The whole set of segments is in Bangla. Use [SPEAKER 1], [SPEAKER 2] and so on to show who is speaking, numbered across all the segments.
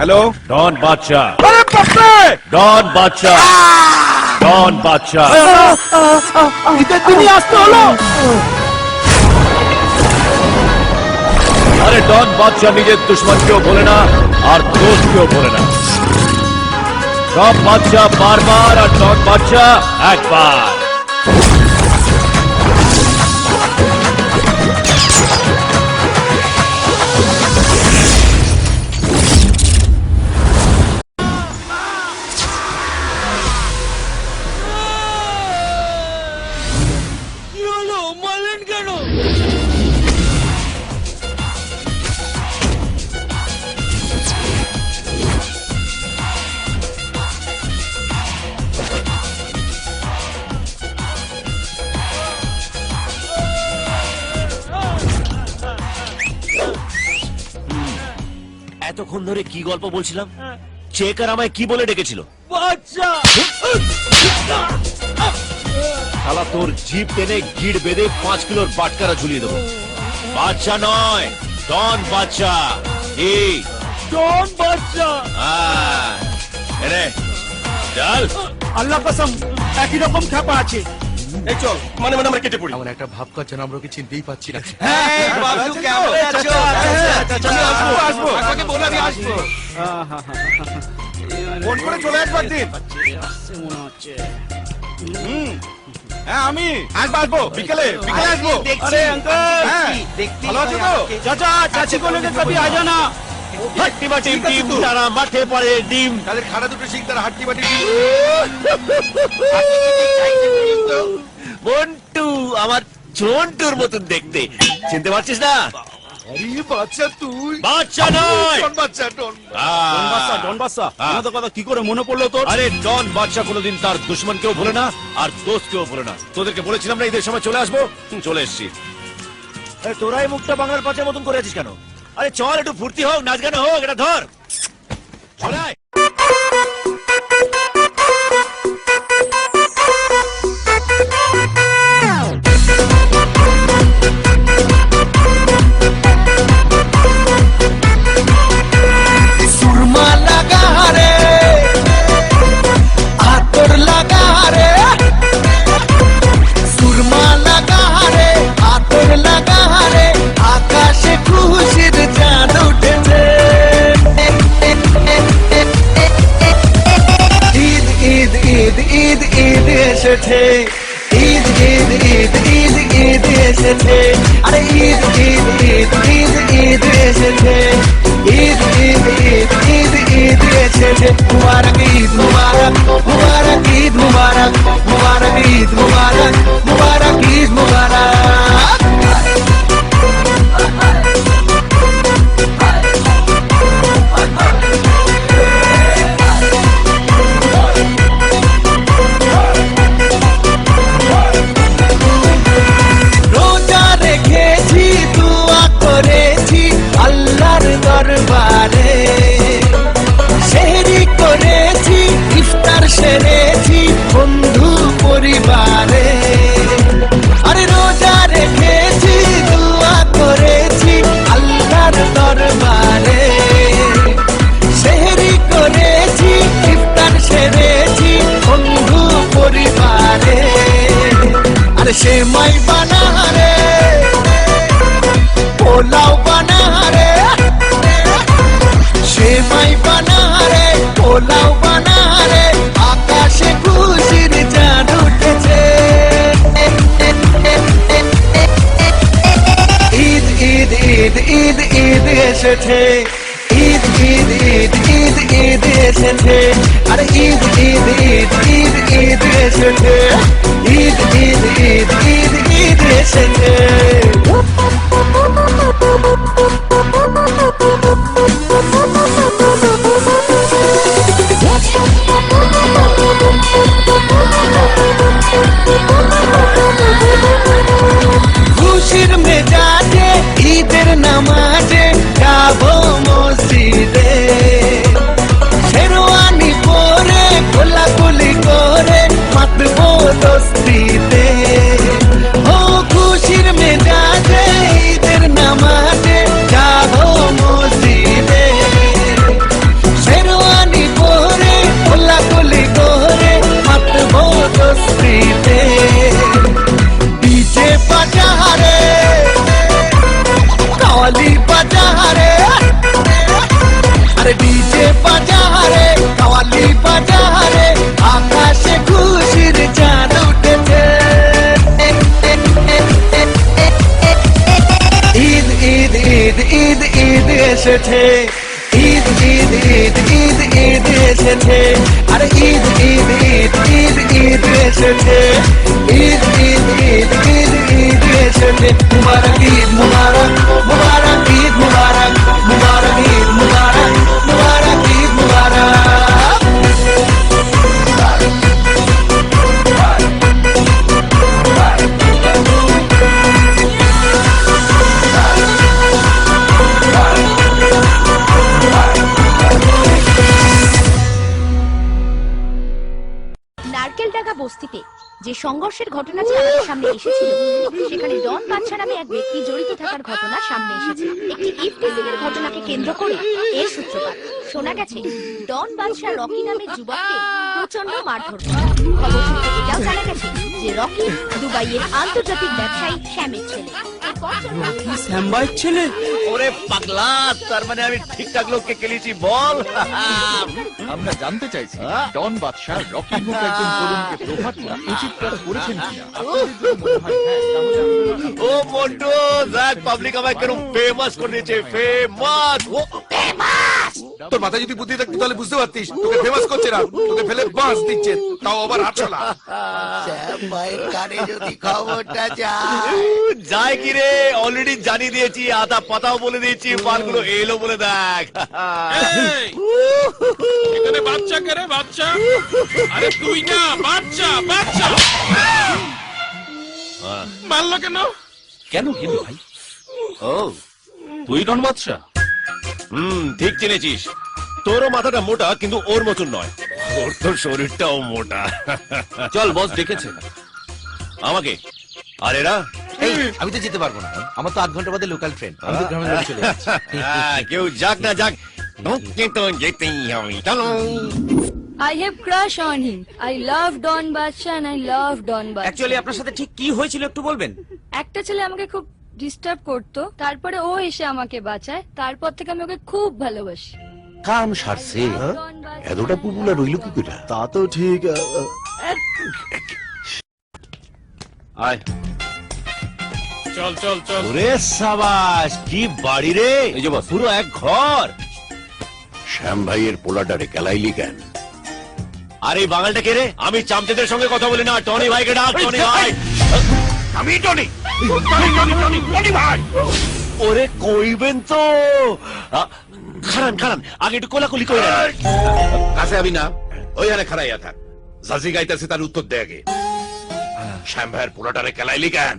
[SPEAKER 1] हेलो
[SPEAKER 2] डॉन बादशाह।
[SPEAKER 1] अरे पप्पे
[SPEAKER 2] डॉन बादशाह। डॉन बादशाह।
[SPEAKER 1] इधर তুমি আসতে হলো।
[SPEAKER 2] अरे डॉन बादशाह निजे दुश्मन क्यों बोले ना और दोस्त क्यों बोले ना। डॉन बादशाह बार बार और डॉन बादशाह एक बार। এতক্ষণ ধরে কি গল্প বলছিলাম? চেকার আমায় কি বলে ডেকেছিল? শালা তোর জিপ টেনে গিড় বেঁধে 5 কিলোর বাটকারা ঝুলিয়ে দেবো। বাদশা নয়, ডন বাদশা। এই
[SPEAKER 1] ডন বাদশাহ।
[SPEAKER 2] এরে চল।
[SPEAKER 1] আল্লাহ কসম একই রকম খ্যাপা আছে। এই চল মানে মানে আমরা কেটে পড়ি।
[SPEAKER 3] আমার একটা ভাব কাজ আমরা ওকে চিনতেই পাচ্ছি না।
[SPEAKER 1] বাবু কেমন আছো? আসবো আসবো আমাকে বলে আমি আসবো। ফোন করে চলে আসবো একদিন।
[SPEAKER 4] মনে হচ্ছে
[SPEAKER 1] হ্যাঁ আমি আসবো বিকেলে আসবো।
[SPEAKER 4] আরে আঙ্কেল
[SPEAKER 1] ভালো আছো তো?
[SPEAKER 4] চাচা চাচি को लेकर कभी आ जाना।
[SPEAKER 2] হাট্টি বাটি ডিম তারা মাঠে পড়ে ডিম।
[SPEAKER 1] তাদের খাড়া দুটো শিখ তারা হাট্টি বাটি ডিম।
[SPEAKER 2] মন্টু আমার ঝন্টুর মতন দেখতে, চিনতে পারছিস না?
[SPEAKER 1] আরে বাচ্চা তুই
[SPEAKER 2] বাচ্চা নয়,
[SPEAKER 1] ডন বাচ্চা ডন।
[SPEAKER 4] ডন বাদশা ডন বাদশা আমাদের কথা কি করে মনে পড়লো তোর?
[SPEAKER 2] আরে ডন বাদশা কোনোদিন তার দুশ্মনকেও ভোলে না আর দোস্তকেও ভোলে না। তোদেরকে বলেছিলাম না ঈদের সময় চলে আসবো, চলে এসছি। তোরাই মুখটা বাংলার পাঁচের মতন করে আছিস কেন? আরে চল একটু ফুর্তি হোক, নাচ গান হোক, এটা ধর চলাই।
[SPEAKER 5] सुरमा लगा रे आतर लगा रे सुरमा लगा रे आतर लगा रे आकाशे खुशिर चाँद उठेছে ঈদ ঈদ ঈদ ঈদ ঈদ এসেছে ঈদ ঈদ ঈদ ঈদ ঈদ এসেছে আরে ঈদ ঈদ ঈদ ঈদ ঈদ এসেছে ঈদ ঈদ ঈদ ঈদ ঈদ এসেছে মুবারক ঈদ মুবারক মুবারক ঈদ মুবারক মুবারক ঈদ মুবারক মুবারক ঈদ মুবারক রোজা রেখেছি দোয়া করেছি আল্লাহর দরবারে সেহরি করেছি ইফতার সেরেছি বন্ধু পরিবারে আরে রোজা রেখেছি দোয়া করেছি আল্লাহর দরবারে সেহরি করেছি ইফতার সেরেছি বন্ধু পরিবারে আরে সেমাই বানা রে পোলাও বানা রে সেমাই বানা রে পোলাও বানা রে আকাশে খুশির চাঁদ উঠেছে ঈদ ঈদ ঈদ ঈদ ঈদ এসেছে ঈদ ঈদ ঈদ ঈদ ঈদ এসেছে আরে ঈদ ঈদ ঈদ ঈদ ঈদ এসেছে ঈদ ঈদ ঈদ ঈদ ঈদ এসেছে খুশির মেজাজে ঈদের নামাজে যাবো মসজিদে শেরওয়ানি পরে কোলাকুলি করে মাতবো দোস্তিতে ও খুশির মেজাজে আরে ডিজে বাজা রে কাওয়ালি বাজা রে আকাশে খুশির চাঁদ উঠেছে ঈদ ঈদ ঈদ ঈদ ঈদ এসেছে ঈদ ঈদ ঈদ ঈদ ঈদ এসেছে আরে ঈদ ঈদ ঈদ ঈদ ঈদ এসেছে ঈদ ঈদ ঈদ ঈদ ঈদ এসেছে মুবারক ঈদ মুবারক মুবারক ঈদ মুবারক মুবারক ঈদ মুবারক মুবারক ঈদ মুবারক
[SPEAKER 6] নারকেলডাঙ্গা বস্তিতে যে সংঘর্ষের ঘটনাটি আমাদের সামনে এসেছিল সেখানে ডন বাদশা নামে এক ব্যক্তি জড়িত থাকার ঘটনা সামনে এসেছে। একটি ইফটিজিং এর ঘটনাকে কেন্দ্র করে এর সূত্রপাত। শোনা গেছে ডন বাদশা রকি নামের যুবককে প্রচন্ড মারধর করে। খবর সূত্রে এটাও জানা গেছে যে রকি দুবাইয়ের আন্তর্জাতিক ব্যবসায়ী শ্যামের ছেলে।
[SPEAKER 4] শ্যাম ভাইয়ের ছেলে?
[SPEAKER 2] ওরে পাগলা, তার মানে আমি ঠিকঠাক লোককে কেলিয়েছি বল।
[SPEAKER 3] আমরা জানতে চাইছি ডন বাদশা রকি মুখ একজন তরুণকে প্রভাত উচিত কাজ করেছেন কিনা। আপনাদের যদি মনে হয় হ্যাঁ, তাহলে আমরা-
[SPEAKER 2] ও মন্টু, দেখ পাবলিক আমায় কেন ফেমাস করে দিয়েছে, ফেমাস। ও
[SPEAKER 3] তোর মাথায় যদি বুদ্ধি থাকতো তাহলে বুঝতে পারতিস তোকে ফেমাস করছে না, তোকে ফেলে বাঁশ দিচ্ছে, তাও আবার আটশোলা।
[SPEAKER 5] শ্যাম ভাইয়ের কানে যদি খবরটা যায়
[SPEAKER 2] যায় কি রে, অলরেডি জানিয়ে দিয়েছি, আধা পাতাও বলে দিয়েছি, মালগুলো এলো বলে দেখ।
[SPEAKER 1] এখানে বাচ্চা করে বাচ্চা, আরে তুই না বাচ্চা, বাচ্চা মারলো কেন?
[SPEAKER 4] কেন কিন্তু ভাই?
[SPEAKER 2] ও
[SPEAKER 4] তুই ডন বাদশা?
[SPEAKER 2] ঠিক চিনেছিস। তোরও মাথাটা মোটা, কিন্তু ওর মতন নয়, ওর তো শরীরটাও মোটা।
[SPEAKER 4] চল বস ডেকেছে।
[SPEAKER 2] আমাকে আর এরা
[SPEAKER 3] এই, আমি তো যেতে পারবো না, আমার তো 8 ঘন্টা বাদে লোকাল ট্রেন, আমি তো গ্রামের বাড়ি চলে যাচ্ছি।
[SPEAKER 2] কেউ যাক না যাক, ওকে তো যেতেই হবে, চলো।
[SPEAKER 7] I have crush on him. I love Don Badsha and I love Don Badsha.
[SPEAKER 4] Actually আপনার সাথে ঠিক কি হয়েছিল একটু বলবেন?
[SPEAKER 7] একটা ছেলে আমাকে খুব ডিস্টার্ব করতো, তারপরে ও এসে আমাকে বাঁচায়, তারপর থেকে আমি ওকে খুব ভালোবাসি।
[SPEAKER 8] কাম সারছে
[SPEAKER 7] Don Badsha-
[SPEAKER 8] এতটা পুপুলা রইল কি করে?
[SPEAKER 5] তা তো ঠিক
[SPEAKER 2] আয়,
[SPEAKER 1] চল চল চল।
[SPEAKER 2] ওরে সাবাস, কি বাড়ি রে,
[SPEAKER 4] এই যে বস।
[SPEAKER 2] পুরো এক ঘর।
[SPEAKER 8] শ্যাম ভাইয়ের পোলাটারে কেলাইলি কেন?
[SPEAKER 2] আর এই বাঙালটা কে রে? আমি চামচেদের সঙ্গে কথা বলি না, টনি ভাইকে ডাক, টনি ভাই।
[SPEAKER 8] আমি টনি ভাই।
[SPEAKER 2] ওরে কইবেন তো, খারান খারান, আগে একটু কোলাকুলি করে নেন।
[SPEAKER 8] কাছে আমি না, ওইখানে খারাইয়া থাক, জাজি গাইতেছে তার উত্তর দে আগে। শ্যাম ভাইয়ের পোলাটারে কেলাইলি কেন?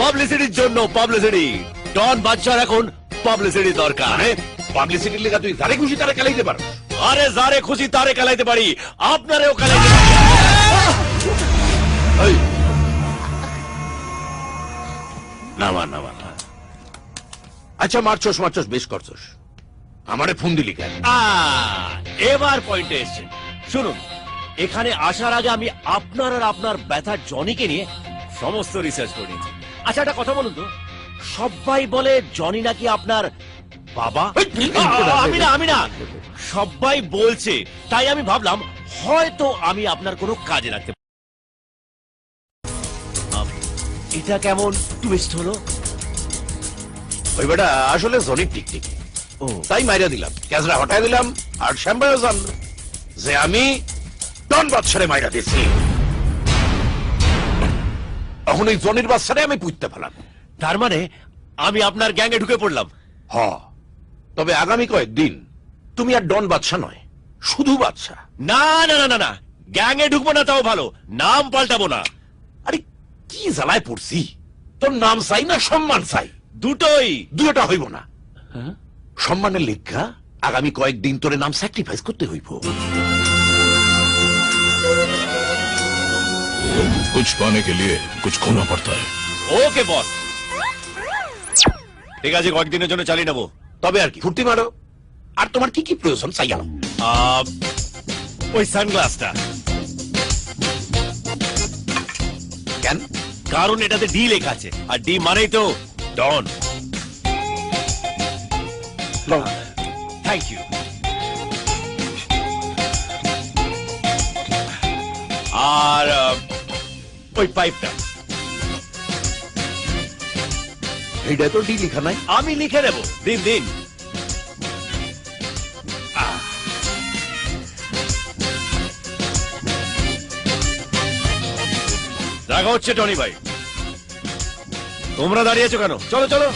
[SPEAKER 2] পাবলিসিটির জন্য, পাবলিসিটি। ডন বাদশার এখন পাবলিসিটি দরকার।
[SPEAKER 8] মানে পাবলিসিটির লেগা তুই যারে খুশি তারে কেলাইতে পারো?
[SPEAKER 2] আরে যারে খুশি তারে খেলাইতে পারি, আপনারেও খেলাইতে পারি।
[SPEAKER 8] এই, নামা নামা না। আচ্ছা মারছস মারছস, বেশ করছস, আমারে ফোন দিলি কেন?
[SPEAKER 2] এবার পয়েন্টে এসছে। শুনুন, এখানে আসার আগে আমি আপনার আর আপনার ব্যথা জনিকে নিয়ে সমস্ত রিসার্চ করে নিয়েছি। আচ্ছা একটা কথা বলুন তো, সবাই বলে জনি নাকি আপনার বাবা। আমি না, সবাই বলছে, তাই আমি ভাবলাম হয়তো আমি আপনার কোনো কাজে লাগতে পারি। এটা কেমন টুইস্ট হলো?
[SPEAKER 8] ওই বেটা আসলে জনির টিকটিক,
[SPEAKER 2] ও
[SPEAKER 8] তাই মাইরা দিলাম, ক্যাজরা হটাই দিলাম, আর শ্যাম ভাইও জানলো যে আমি ডন বাদশারে মাইরা দিছি। এখন এই জনির বাচ্চারে আমি পুঁততে ফেলাম।
[SPEAKER 2] তার মানে আমি আপনার গ্যাংয়ে ঢুকে পড়লাম।
[SPEAKER 8] হ, তবে আগামী কয়েকদিন তুমি আর ডন বাদশা নয়, শুধু বাদশা।
[SPEAKER 2] না না না না না, গ্যাংয়ে ঢুকবো না তাও ভালো, নাম পাল্টাবো না।
[SPEAKER 8] আরে কি জ্বালায় পড়ছি, তোর নাম চাই না সম্মান চাই?
[SPEAKER 2] দুটোই।
[SPEAKER 8] দুটা হইব না। সম্মানের লেখা আগামী কয়েকদিন তোরে নাম স্যাক্রিফাইস করতে হইব।
[SPEAKER 9] कुछ पाने के लिए कुछ खोना पड़ता है।
[SPEAKER 2] ওকে বস, ঠিক আছে, কয়েকদিনের জন্য চালিয়ে নেবো।
[SPEAKER 8] তবে আর কি, ফুর্তি মারো। আর তোমার কি কি প্রয়োজন চাই আমার?
[SPEAKER 2] ওই সানগ্লাসটা।
[SPEAKER 8] কেন?
[SPEAKER 2] কারণ এটাতে ডি লেখা আছে, আর ডি মানেই তো ডন। Thank you. আর ওই পাইপটা
[SPEAKER 8] এইটা তো ডি লিখা নাই।
[SPEAKER 2] আমি লিখে নেব, দিন দিন। দেখা হচ্ছে টনি ভাই। তোমরা দাঁড়িয়েছো কেন? চলো চলো।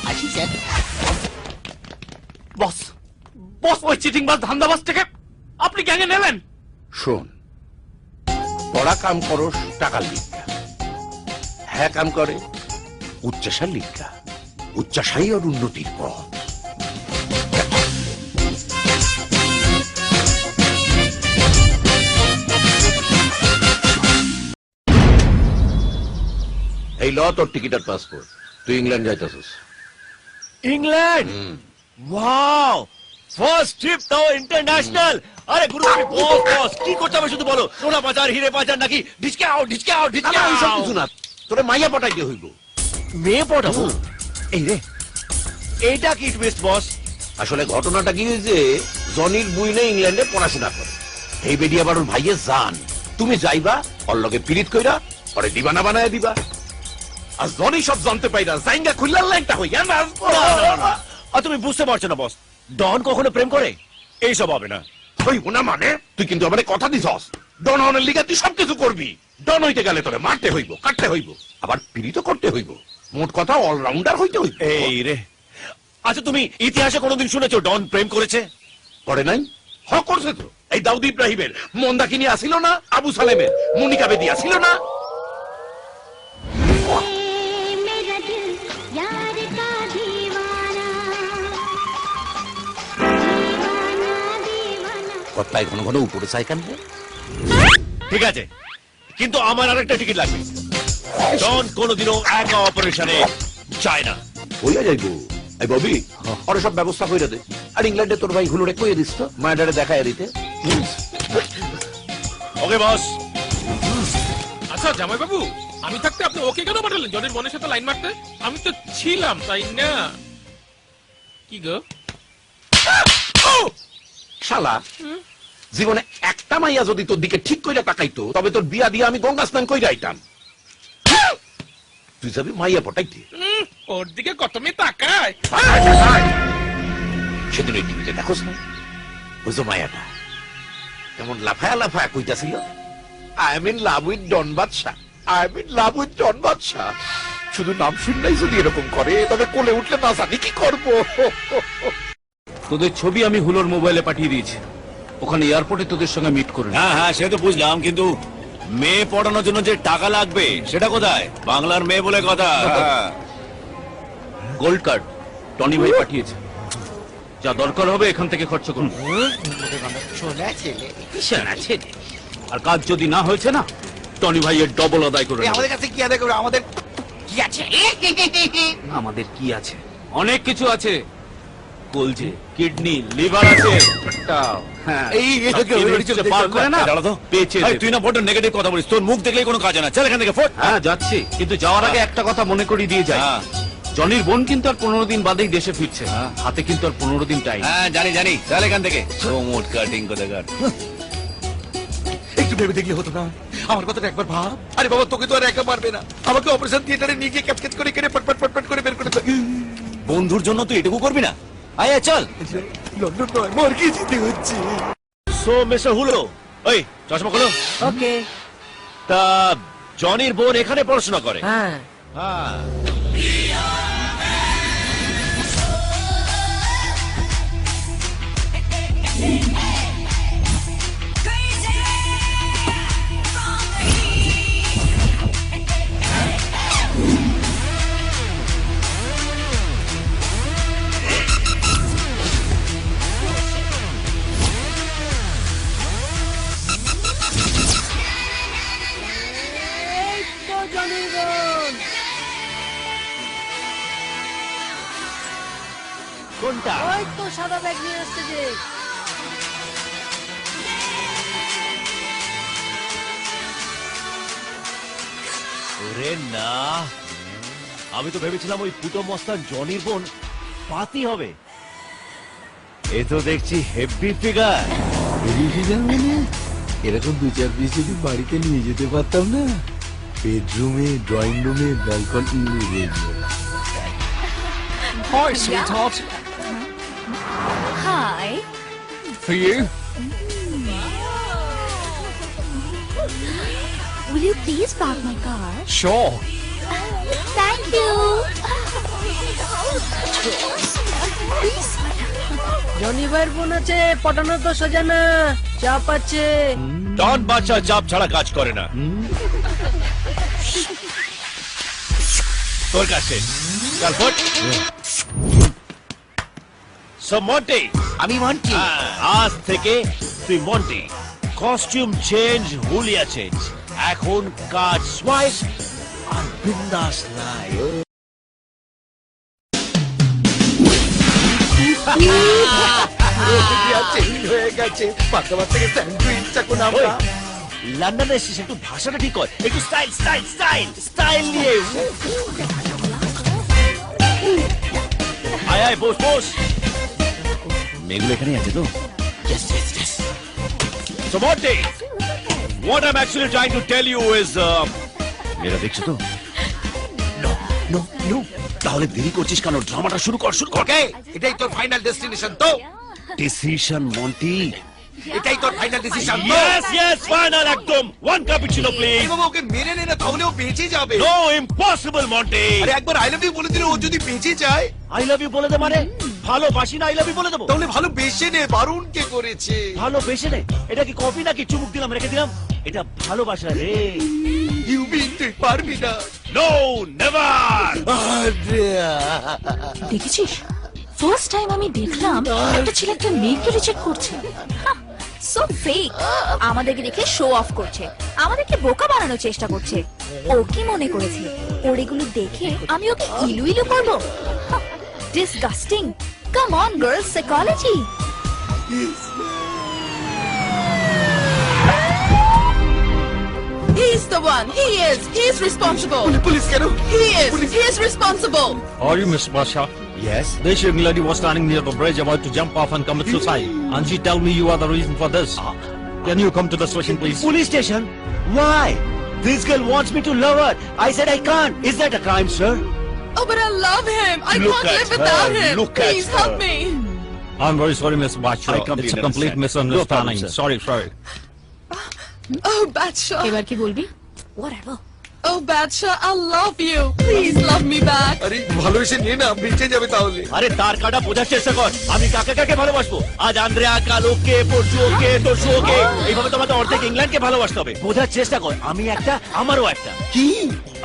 [SPEAKER 5] আসি স্যার।
[SPEAKER 1] বস বস ওই চিটিংবাজ ধান্দাবাজটাকে আপনি গ্যাংয়ে নেবেন?
[SPEAKER 8] শোন, পড়া কাম করস টাকার লিখা, হ্যাঁ কাম করে উচ্চাসার লিখা। উচ্চাসাই ওর উন্নতির পথ। এই ল তোর টিকিট আর পাসপোর্ট, তুই ইংল্যান্ড যাইতেছিস।
[SPEAKER 2] ইংল্যান্ড? ওয়াও, ফার্স্ট ট্রিপ তাও ইন্টারন্যাশনাল। আরে গুরু বস বস কি করতে হবে শুধু বলো। সোনা বাজার, হিরে বাজার নাকি ডিসকাউন্ট ডিসকাউন্ট
[SPEAKER 8] এইসব কিছু
[SPEAKER 2] ডিসকাউন্ট?
[SPEAKER 8] না, তোরে মাইয়া পটাইতে হইব।
[SPEAKER 2] মেয়ে পটাবো? এই রে, এইটা কি টুইস্ট বস?
[SPEAKER 8] আসলে ঘটনাটা কি হয়েছে, জনির বুইনে ইংল্যান্ডে পড়াশোনা করে। এই বেডি আবার ওর ভাইয়ের জান। তুমি যাইবা, ওর লগে পিরিত কইরা পরে দিবানা বানায় দিবা। আর জনি সব জানতে পাইরা জাইঙ্গা খুললার লাইনটা হইয়া না।
[SPEAKER 2] আর তুমি বুঝতে পারছো না বস, ডন কখনো প্রেম করে? এইসব হবে না।
[SPEAKER 8] হইব না মানে? তুই কিন্তু আমারে কথা দিছস, ডন হনের লিগা তুই সবকিছু করবি। ডন হইতে গেলে তোরে মারতে হইব, কাটতে হইব, আবার পিরিত করতে হইব। মোট কথা অলরাউন্ডার হইতে হইব।
[SPEAKER 2] এই রে, আচ্ছা তুমি ইতিহাসে কোনোদিন শুনেছো ডন প্রেম করেছে?
[SPEAKER 8] করে নাই? হ করছে তো। এই দাউদ ইব্রাহিমের মন্দাকিনী আসিল না, আবু সালেমের মনিকা বেদি আসিল না। কত্তায় ঘন ঘন উপরে চাই কেন?
[SPEAKER 2] ঠিক আছে, কিন্তু আমার আরেকটা টিকিট লাগবে। ডন কোনোদিনও একা অপারেশনে যায় না।
[SPEAKER 8] হইয়া যাইব। এই ববি, ওরা সব ব্যবস্থা কইরা দে। আর ইংল্যান্ডে তোর ভাই হুলুরে কইয়ে দিস তো, মায়াডারে দেখায় দিতে।
[SPEAKER 2] ওকে বস।
[SPEAKER 1] আচ্ছা জামাই বাবু, আমি থাকতে আপনি ওকে কেন পাঠালেন জনের বোনের সাথে লাইন মারতে? আমি তো ছিলাম, তাই না? কি গো
[SPEAKER 8] শালা, জীবনে একটা মাইয়া যদি তোর দিকে ঠিক কইরা তাকাইতো, তবে তোর বিয়া দিয়ে আমি গঙ্গা স্নান কইরা আইতাম। তুই যাবি মাইয়া পটাইতে।
[SPEAKER 1] ওর দিকে কত মেয়ে তাকায়।
[SPEAKER 8] সেদিন ওই টিভিতে দেখোস না, ওই যে মায়াটা কেমন লাফায়া লাফায়া কইতাছিল, I am in love with Don Badshah, I am in love with Don Badshah. শুধু নাম শুনলেই যদি এরকম করে, তবে কোলে উঠলে না জানি কি করবো।
[SPEAKER 4] তোদের ছবি আমি হুলোর মোবাইলে পাঠিয়ে দিয়েছি, ওখানে এয়ারপোর্টে তোদের সঙ্গে মিট করে।
[SPEAKER 2] হ্যাঁ হ্যাঁ, সে তো বুঝলাম, কিন্তু মেয়ে পড়ানোর জন্য যে টাকা লাগবে সেটা কোথায়? বাংলার মেয়ে বলে কথা।
[SPEAKER 4] গোল্ড কার্ড টনি ভাই পাঠিয়েছে, যা দরকার হবে এখান থেকে খরচ করুন। আর কাজ যদি না হয়েছে না, টনি ভাইয়ের ডবল আদায় করে নেব।
[SPEAKER 5] আমাদের কাছে কি আদায় করবে? আমাদের কি আছে?
[SPEAKER 4] আমাদের কি আছে? অনেক কিছু আছে। কলজে, কিডনি, লিভার আছে। হ্যাঁ, সব কিনে পার করে না,
[SPEAKER 2] দাঁড়া তো।
[SPEAKER 4] বেচে
[SPEAKER 2] এই,
[SPEAKER 4] দেবে।
[SPEAKER 2] তুই না বড় নেগেটিভ কথা বলিস, তোর মুখ দেখলেই কোনো কাজে না। চল এখান থেকে ফোট।
[SPEAKER 4] হ্যাঁ যাচ্ছি, কিন্তু যাওয়ার আগে একটা কথা মনে করিয়ে দিয়ে যাই।
[SPEAKER 2] হ্যাঁ।
[SPEAKER 4] জনির বোন কিন্তু আর 15 দিন বাদেই দেশে ফিরছে। হাতে কিন্তু আর 15 দিন টাইম।
[SPEAKER 2] হ্যাঁ জানি জানি, চল এখান থেকে। মোট কাটিং কোথাকার।
[SPEAKER 5] একটু ভেবে দেখলে হতো না? আমার কথাটা একবার ভাব। আরে বাবা, তোকে তো আর একা পারবে না, আমাকে অপারেশন থিয়েটারে নিয়ে গিয়ে ক্যাচ করে কেটে পট পট পট পট করে বের করে দাও।
[SPEAKER 2] বন্ধুর জন্য তুই এটুকু করবি না? আয় আয়, চল।
[SPEAKER 5] লন্ডন নয়, মর্গে যেতে হচ্ছে।
[SPEAKER 2] সো মিস্টার হুলো, ওই চশমা খোলো।
[SPEAKER 5] ওকে।
[SPEAKER 2] তা জনির বোন এখানে পড়াশোনা করে?
[SPEAKER 5] হ্যাঁ।
[SPEAKER 2] হ্যাঁ। কোনটা?
[SPEAKER 7] ওই তো সাদা ব্যাগ নিয়ে আসছে যে।
[SPEAKER 2] ওরে না, আমি তো ভেবেছিলাম ওই পুটো মস্তান জনির বোন পাতি হবে। এ তো দেখছি হেভি ফিগার।
[SPEAKER 5] এরকম 2-4 পিস যদি বাড়িতে নিয়ে যেতে পারতাম না, বেডরুমে, ড্রয়িং রুমে, balcony.
[SPEAKER 3] Hi, sweetheart.
[SPEAKER 6] Hi
[SPEAKER 3] For you.
[SPEAKER 6] will you please park my car
[SPEAKER 3] Sure.
[SPEAKER 6] thank you
[SPEAKER 10] জনিবার বোন আছে, পটানো তো সোজা না, চাপ আছে।
[SPEAKER 2] ডন বাচ্চা চাপ ছাড়া কাজ করে না। তোর কাছে চল ফুট। সো মন্টি,
[SPEAKER 5] আমি মন্টি।
[SPEAKER 2] আজ থেকে তুই মন্টি। কস্টিউম চেঞ্জ, হুলিয়া চেঞ্জ। এখন কাজ সোয়াইপ আর বিন্দাস লাইফ।
[SPEAKER 5] চেঞ্জ হয়ে গেছে, পাকাবার থেকে স্যান্ডউইচ চাকুন আমরা।
[SPEAKER 2] লন্ডনে এসেছিস, একটু ভাষাটা ঠিক কর, একটু স্টাইল স্টাইল স্টাইল স্টাইল নিয়ে। আয় আয়, বস বস। মেগুলো এখানেই আছে তো? Yes, yes, yes. So Monty, what I'm actually trying to tell you is, মেরা দেখছো তো? No, no, no. তাহলে দেরি করছিস কেন? ড্রামাটা শুরু কর, শুরু কর।
[SPEAKER 8] ওকে, এটাই তোর ফাইনাল ডেস্টিনেশন তো?
[SPEAKER 2] ডিসিশন মন্টি।
[SPEAKER 8] এটাই তোর ফাইনাল ডিসিশন তো?
[SPEAKER 2] Yes, yes, final একদম। One cappuccino please.
[SPEAKER 8] বাবা ওকে মেনে নে না, তাহলে ও বেঁচে যাবে।
[SPEAKER 2] No, impossible Monty.
[SPEAKER 8] আরে একবার আই লাভ ইউ বলে দিলে ও যদি বেঁচে যায়,
[SPEAKER 2] I love you বলে দে মানে? ভালোবাসি না, I love you বলে দেবো?
[SPEAKER 8] তাহলে ভালো বেসে নে। বারুণ কে করেছে?
[SPEAKER 2] ভালোবেসে নে। এটা কি কফি নাকি চুমুক দিলাম রেখে দিলাম? এটা ভালোবাসা রে।
[SPEAKER 8] ইউ মিন তুই পারবি না?
[SPEAKER 2] No never.
[SPEAKER 6] দেখেছিস ফার্স্ট টাইম আমি দেখলাম একটা ছেলে একটা মেয়েকে রিজেক্ট করছে। So fake. আমাদেরকে দেখে শো অফ করছে, আমাদেরকে বোকা বানানোর চেষ্টা করছে। ও কি মনে করেছে ওর এগুলো দেখে আমি ওকে ইলু ইলু করবো? Disgusting. Come on girls, psychology.
[SPEAKER 10] He's the one. He is responsible.
[SPEAKER 8] Police কেন?
[SPEAKER 10] He is responsible.
[SPEAKER 1] Are you Miss Basha?
[SPEAKER 2] Yes.
[SPEAKER 1] This young lady was standing near the bridge about to jump off and commit suicide. And she tell me you are the reason for this. Can you come to the station, please?
[SPEAKER 2] Police station? Why? This girl wants me to love her. I said I can't. Is that a crime, sir?
[SPEAKER 10] Oh, but I love him. I
[SPEAKER 2] Look
[SPEAKER 10] can't
[SPEAKER 2] at
[SPEAKER 10] live without
[SPEAKER 2] her.
[SPEAKER 10] him.
[SPEAKER 2] Look at
[SPEAKER 10] Please help
[SPEAKER 2] her.
[SPEAKER 10] me.
[SPEAKER 1] I'm very sorry, Miss Basha.
[SPEAKER 2] I completely
[SPEAKER 1] It's a complete
[SPEAKER 2] understand. No problem,
[SPEAKER 1] misunderstanding.
[SPEAKER 2] sir.
[SPEAKER 1] Sorry.
[SPEAKER 10] Oh, Badshaw.
[SPEAKER 6] এবার কি বলবি? Whatever.
[SPEAKER 10] Oh, Badshaw, I love you. Please love me back.
[SPEAKER 8] আরে ভালোবেসে নে না, বেঁচে যাবে তাহলে।
[SPEAKER 2] আরে তার কাটা বোঝার চেষ্টা কর। আমি কাকে কাকে ভালোবাসবো? আজ আন্দ্রেয়া, কাল ওকে, পরশু ওকে, তরশু ওকে। এইভাবে তোমাদের অর্ধেক ইংল্যান্ডকে ভালোবাসতে হবে। বোঝার চেষ্টা কর, আমি একটা, আমারও একটা।
[SPEAKER 8] কি?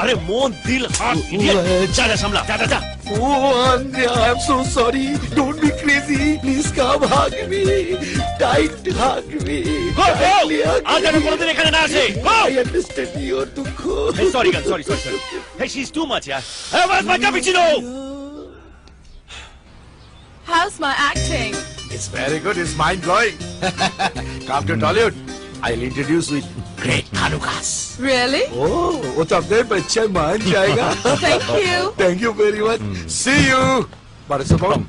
[SPEAKER 2] আরে মন, দিল, হার্ট, ইডিয়েট। যা যা সামলা, যা যা যা।
[SPEAKER 8] Oh, Andrea, I'm so sorry. Don't be crazy. Please come hug me. Tight hug me.
[SPEAKER 2] Go, go!
[SPEAKER 8] Tightly hug
[SPEAKER 2] আর যেন
[SPEAKER 8] me.
[SPEAKER 2] কোনোদিন এখানে না আসে। Go!
[SPEAKER 8] I understand your দুঃখ।
[SPEAKER 2] Hey, sorry, girl, sorry. Hey, she's too much, yeah. Hey, where's my cappuccino?
[SPEAKER 10] How's my acting?
[SPEAKER 8] It's very good. It's mind blowing. Come to Tollywood. I'll introduce with great Kanukas.
[SPEAKER 10] Really?
[SPEAKER 8] Oh, वो तो अपने बच्चे मान जाएगा.
[SPEAKER 10] Thank you.
[SPEAKER 8] Thank you very much. See you. 1200 pound.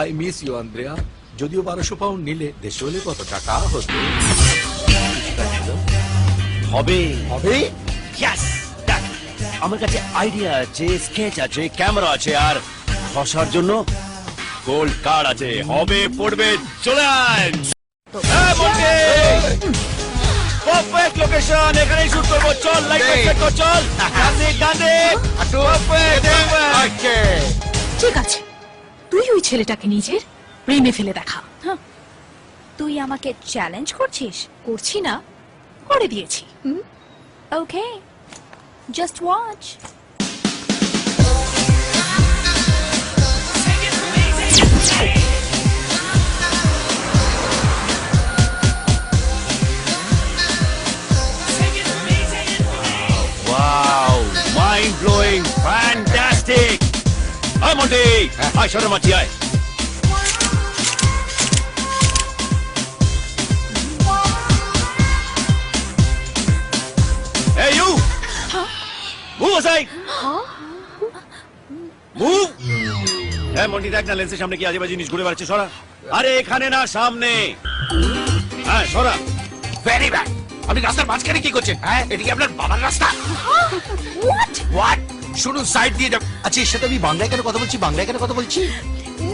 [SPEAKER 8] I miss you, Andrea. যদিও 1200 পাউন্ড নিলে দেশে হলে কত টাকা হতো?
[SPEAKER 2] হবে।
[SPEAKER 8] হবে?
[SPEAKER 2] Yes! দেখ, আমার কাছে আইডিয়া আছে, স্কেচ আছে, ক্যামেরা আছে, আর খসার জন্য গোল্ড কার্ড আছে। হবে, পড়বে, চলে আয়। পারফেক্ট লোকেশন, এখানেই শুট করবো। চল, লাইট সেট কর, চল। ডানে।
[SPEAKER 8] Okay.
[SPEAKER 6] ঠিক আছে, তুই ওই ছেলেটাকে নিজের প্রেমে ফেলে দেখা। তুই আমাকে চ্যালেঞ্জ করছিস? করছি না, করে দিয়েছি। Okay, just watch.
[SPEAKER 2] Wow, mind blowing, fantastic. Hi, Monty. Hi, Sharamati. Hi. Hey, you. Move aside. Move. হ্যাঁ মন্টি দেখ না লেন্সের সামনে কি আজে বাজে জিনিস ঘুরে বেড়াচ্ছে, সরা। আরে এখানে না, সামনে। হ্যাঁ সরা।
[SPEAKER 8] Very bad. আপনি রাস্তার মাঝখানে কি করছেন? হ্যাঁ, এদিকে আপনার বাবার রাস্তা। হোয়াট? শুনুন, সাইড দিয়ে যাও। আচ্ছা, এর সাথে আমি বাংলায় কেন কথা বলছি?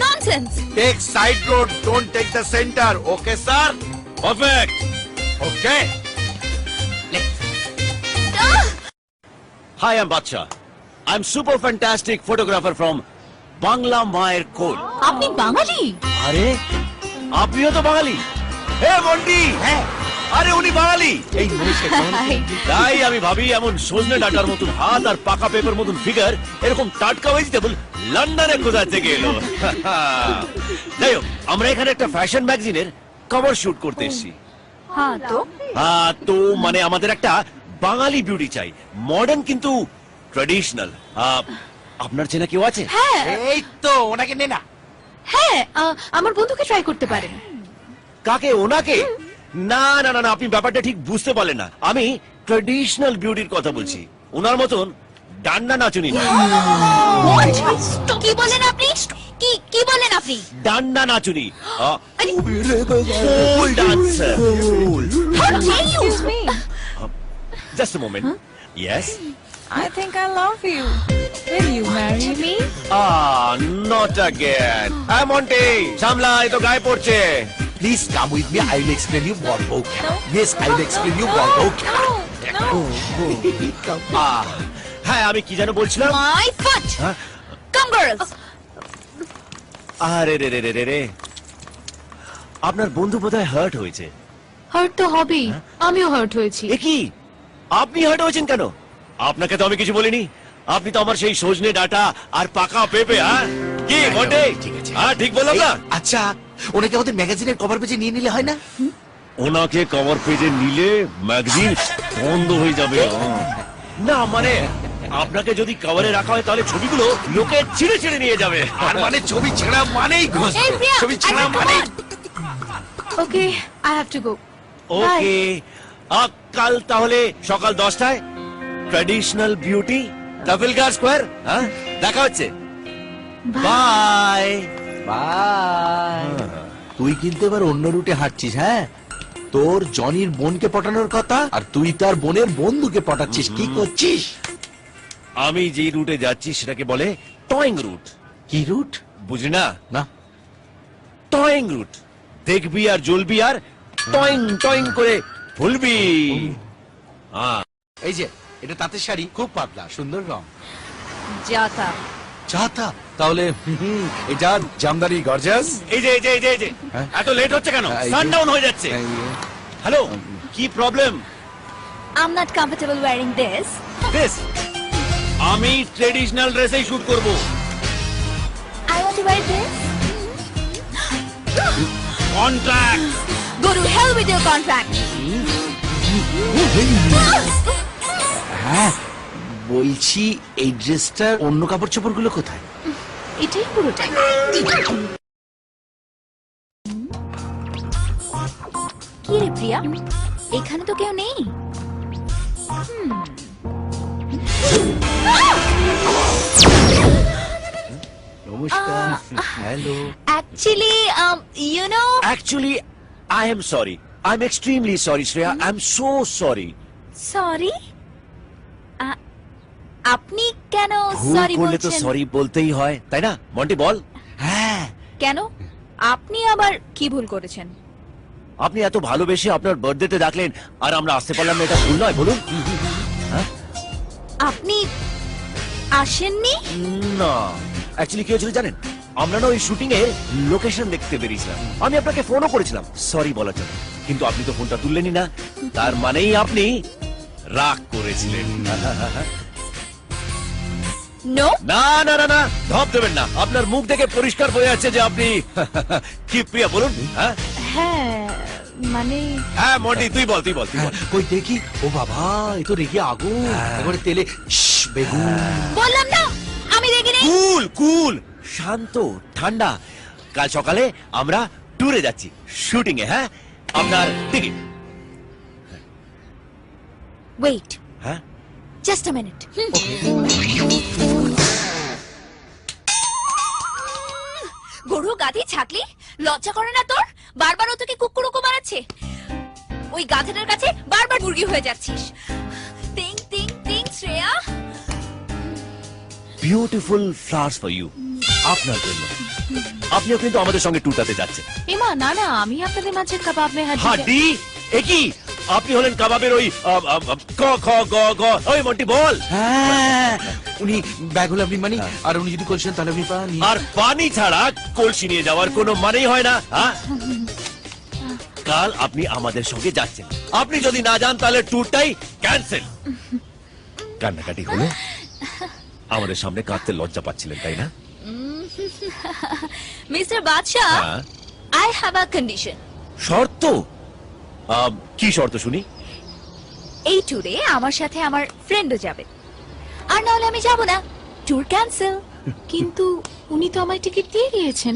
[SPEAKER 6] Nonsense.
[SPEAKER 8] Take side road, don't take the centre. Okay sir?
[SPEAKER 2] Perfect.
[SPEAKER 8] Okay.
[SPEAKER 2] Hi, I'm Bacha. I'm super fantastic photographer from Bangla Mayer Code.
[SPEAKER 6] আপনি বাঙালি?
[SPEAKER 2] আরে আপনিও তো বাঙালি? হে মন্টি,
[SPEAKER 8] হ্যাঁ,
[SPEAKER 2] আরে উনি বাঙালি।
[SPEAKER 8] এই নমস্কার।
[SPEAKER 2] তাই আমি ভাবি এমন সজনে ডাটার মতন হাত আর পাকা পেপার মতন ফিগার, এরকম টাটকা ভেজিটেবল লন্ডনে কোথা থেকে এলো? যাই হোক, আমরা এখানে একটা ফ্যাশন ম্যাগাজিনের কভার শুট করতে এসেছি।
[SPEAKER 6] হ্যাঁ তো
[SPEAKER 2] তো মানে আমাদের একটা বাঙালি বিউটি চাই, মডার্ন কিন্তু ট্র্যাডিশনাল। আপনার চেনা কেউ আছে?
[SPEAKER 6] হ্যাঁ
[SPEAKER 8] এই তো, ওনাকে নে না।
[SPEAKER 6] হ্যাঁ, আমার বন্ধুকে ট্রাই করতে পারেন।
[SPEAKER 2] কাকে? ওনাকে? না না না না, আপনি ব্যাপারটা ঠিক বুঝতে পারলেন না। আমি ট্র্যাডিশনাল বিউটির কথা বলছি, ওনার মতন ডান্ডা নাচুনি না।
[SPEAKER 6] কি বলেন আপনি? কি বলেন আপনি?
[SPEAKER 2] ডান্ডা নাচুনি,
[SPEAKER 6] আরে,
[SPEAKER 2] full dancer.
[SPEAKER 6] how dare you?
[SPEAKER 2] Just a moment. Yes.
[SPEAKER 10] I think I love you. Will you marry me?
[SPEAKER 2] Not again. হ্যাঁ মন্টি, সামলা, এই তো গায়ে পড়ছে।
[SPEAKER 8] Please come with me, I will explain you বলবো। Yes, I will explain you বলবো।
[SPEAKER 2] হ্যাঁ আমি কি যেন বলছিলাম?
[SPEAKER 6] My foot.
[SPEAKER 2] হ্যাঁ?
[SPEAKER 6] Come girls.
[SPEAKER 2] আরে রে রে রে রে রে, আপনার বন্ধু বোধহয় হার্ট হয়েছে।
[SPEAKER 6] হার্ট তো হবেই, আমিও হার্ট হয়েছি।
[SPEAKER 2] এ কি, আপনি হার্ট হয়েছেন কেন? আপনাকে তো আমি কিছু বলিনি। আপনি তো আমার সেই সজনে ডাটা আর পাকা পেঁপে। হ্যাঁ কি বটে?
[SPEAKER 8] ঠিক আছে।
[SPEAKER 2] হ্যাঁ ঠিক বললাম না?
[SPEAKER 8] আচ্ছা, ওনাকে আমাদের ম্যাগাজিনের কভার পেজে নিয়ে নিলে হয় না?
[SPEAKER 2] ওনাকে কভার পেজে নিলে ম্যাগাজিন বন্ধ হয়ে যাবে। না মানে আপনাকে যদি কভারে রাখা হয় তাহলে ছবিগুলো লোকে ছিঁড়ে ছিঁড়ে নিয়ে যাবে।
[SPEAKER 8] আর মানে ছবি ছেঁড়া মানেই ঘষ।
[SPEAKER 6] Hey, Priya,
[SPEAKER 8] ছবি ছেঁড়া মানে
[SPEAKER 6] Okay, I have to go.
[SPEAKER 2] ওকে, কাল তাহলে সকাল 10টায় ট্র্যাডিশনাল বিউটি, ট্রাফেলগার স্কোয়ার। হ্যাঁ দেখা হচ্ছে। By
[SPEAKER 8] bye. তুই কিন্তু এবার অন্য রুটে হাঁটছিস। হ্যাঁ, তোর জনির বোনকে পটানোর কথা, আর তুই তার বোনের বন্ধুকে পটাচ্ছিস। কি করছিস?
[SPEAKER 2] আমি যে রুটে যাচ্ছি সেটাকে বলে টয়িং রুট।
[SPEAKER 8] কি রুট?
[SPEAKER 2] বুঝলি না?
[SPEAKER 8] না।
[SPEAKER 2] টয়িং রুট, দেখবি আর জ্বলবি আর টয়িং টয়িং করে ভুলবি।
[SPEAKER 8] এই যে, এটা তাঁতের শাড়ি, খুব পাতলা, সুন্দর রং।
[SPEAKER 6] যাতা।
[SPEAKER 8] চাতা? তাহলে এটা জামদানি গর্জাস।
[SPEAKER 2] এই যে এই যে এই যে এই যে,
[SPEAKER 8] হ্যাঁ?
[SPEAKER 2] এত লেট হচ্ছে কেন?
[SPEAKER 8] এই যে-
[SPEAKER 2] সানডাউন হয়ে যাচ্ছে। হ্যালো, কি problem?
[SPEAKER 6] I'm not comfortable wearing this.
[SPEAKER 2] This, আমি ট্রেডিশনাল ড্রেসেই শুট করব।
[SPEAKER 6] I want to wear this.
[SPEAKER 2] Contract.
[SPEAKER 6] Go to hell with your contract.
[SPEAKER 8] হ্যাঁ, বলছি এই ড্রেসটার অন্য কাপড় চোপড় গুলো কোথায়?
[SPEAKER 6] এটাই পুরোটাই। কি রে প্রিয়া, এখানে তো কেউ নেই।
[SPEAKER 8] নমস্কার। Hello.
[SPEAKER 6] Actually, you know.
[SPEAKER 2] Actually, I am sorry. I'm extremely sorry, Shreya. I'm so sorry.
[SPEAKER 6] Sorry? আপনি কেন
[SPEAKER 2] ভুল
[SPEAKER 6] সরি
[SPEAKER 2] করলে তো
[SPEAKER 6] বলছেন?
[SPEAKER 2] সরি বলতেই হয়, তাই না মন্টি? বল।
[SPEAKER 8] হ্যাঁ,
[SPEAKER 6] কেন? আপনি আবার কি ভুল করেছেন?
[SPEAKER 2] আপনি এত ভালোবেসে আপনার বার্থডেতে ডাকলেন আর আমরা আসতে পারলাম না, এটা ভুল নয় বলুন?
[SPEAKER 6] আপনি আসেননি?
[SPEAKER 2] না, অ্যাকচুয়ালি কি হয়েছিল জানেন? আমরা না ওই শুটিং এর লোকেশন দেখতে বেরিয়েছিলাম। আমি আপনাকে ফোনও করেছিলাম সরি বলার জন্য, কিন্তু আপনি তো ফোনটা তুললেনই না। তার মানেই আপনি রাগ করেছিলেন।
[SPEAKER 6] নো।
[SPEAKER 2] না না না না, ধপ দেবেন না। আপনার মুখ দেখে পরিষ্কার বোঝা যাচ্ছে যে আপনি কি প্রিয়া বলুন। হ্যাঁ
[SPEAKER 6] হ্যাঁ, মানে
[SPEAKER 2] হ্যাঁ মন্টি, তুই বল তুই বল তুই বল।
[SPEAKER 8] কই দেখি। ও বাবা, এ তো রেগে আগুন। এবারে তেলে বেগুন।
[SPEAKER 6] বললাম না আমি দেখিনি।
[SPEAKER 2] কুল কুল, শান্ত ঠান্ডা। কাল সকালে আমরা ট্যুরে যাচ্ছি, শুটিং এ। হ্যাঁ, আপনার টিকিট।
[SPEAKER 6] ওয়েট,
[SPEAKER 2] হ্যাঁ,
[SPEAKER 6] জাস্ট আ মিনিট। গাধি ছাগলি, লজ্জা করে না তোর? বারবার ও তোকে কুকুরুকু বানাচ্ছে। ওই গাধাটার কাছে বারবার মুরগি হয়ে যাচ্ছিস। টিং টিং টিং Shreya.
[SPEAKER 2] Beautiful flowers for you, আপনার জন্য। আপনিও কিন্তু আমাদের সঙ্গে টুরটাতে যাচ্ছেন।
[SPEAKER 6] এমা না না, আমি আপনাদের মাঝে কাবাব মে
[SPEAKER 2] হাড্ডি একই, আপনি হলেন কাবাবের ওই ক খ গ গ। ওই মন্টি বল।
[SPEAKER 8] হ্যাঁ, উনি ব্যাগ হলে আপনি মানি, আর উনি যদি কলসেন তাহলে আপনি পানি।
[SPEAKER 2] আর পানি ছাড়া কলসি নিয়ে যাওয়ার কোনো মানেই হয় না। হ্যাঁ, কাল আপনি আমাদের সঙ্গে যাচ্ছেন। আপনি যদি না যান তাহলে ট্যুরটাই ক্যান্সেল। কান্নাকাটি হলো, আমাদের সামনে কাঁদতে লজ্জা পাচ্ছিলেন তাই না?
[SPEAKER 6] মিস্টার বাদশাহ,
[SPEAKER 2] হ্যাঁ।
[SPEAKER 6] I have a condition.
[SPEAKER 2] শর্ত? কি শর্ত শুনি?
[SPEAKER 6] এই ট্যুরে আমার সাথে আমার ফ্রেন্ডও যাবে, আর নাহলে আমি যাব না। Tour cancel.
[SPEAKER 7] কিন্তু উনি তো আমায় টিকিট দিয়ে গিয়েছেন।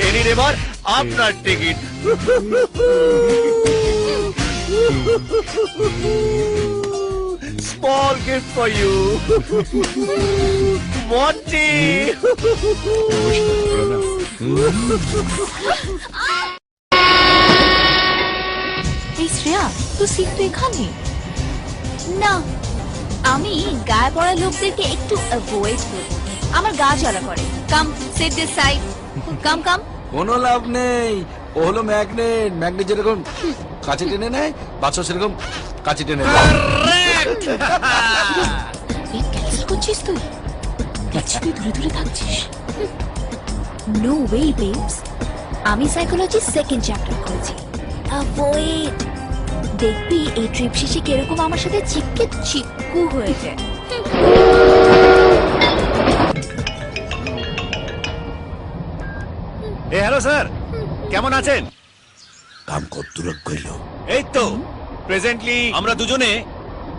[SPEAKER 2] এনিন এবার আপনার ticket. Small gift for you, Monty.
[SPEAKER 6] এই শ্রেয়া, তো সিট তো এখানে না। আমি গায়ে পড়া লোকদেরকে একটু অ্যাভয়েড করি, আমার গা জ্বালা করে। কাম সিট দিস সাইড, কাম কাম।
[SPEAKER 8] কোনো লাভ নেই, ও হলো ম্যাগনেট। ম্যাগনেট যেরকম কাছে টেনে নেয়, বাচ্চা সেরকম কাছে টেনে নেয়।
[SPEAKER 6] ক্যান্সেল করছিস তুই? দেখছি তুই দূরে দূরে থাকছিস। নো ওয়ে বেবস, আমি সাইকোলজি সেকেন্ড চ্যাপ্টার করেছি। অ্যাভয়েড। দেখবি এই ট্রিপ শেষে কিরকম আমার সাথে চিপকে চিপকু হয়ে যায়।
[SPEAKER 2] হ্যালো স্যার, কেমন আছেন?
[SPEAKER 8] কাম কদ্দুর কইল।
[SPEAKER 2] এই তো প্রেজেন্টলি আমরা দুজনে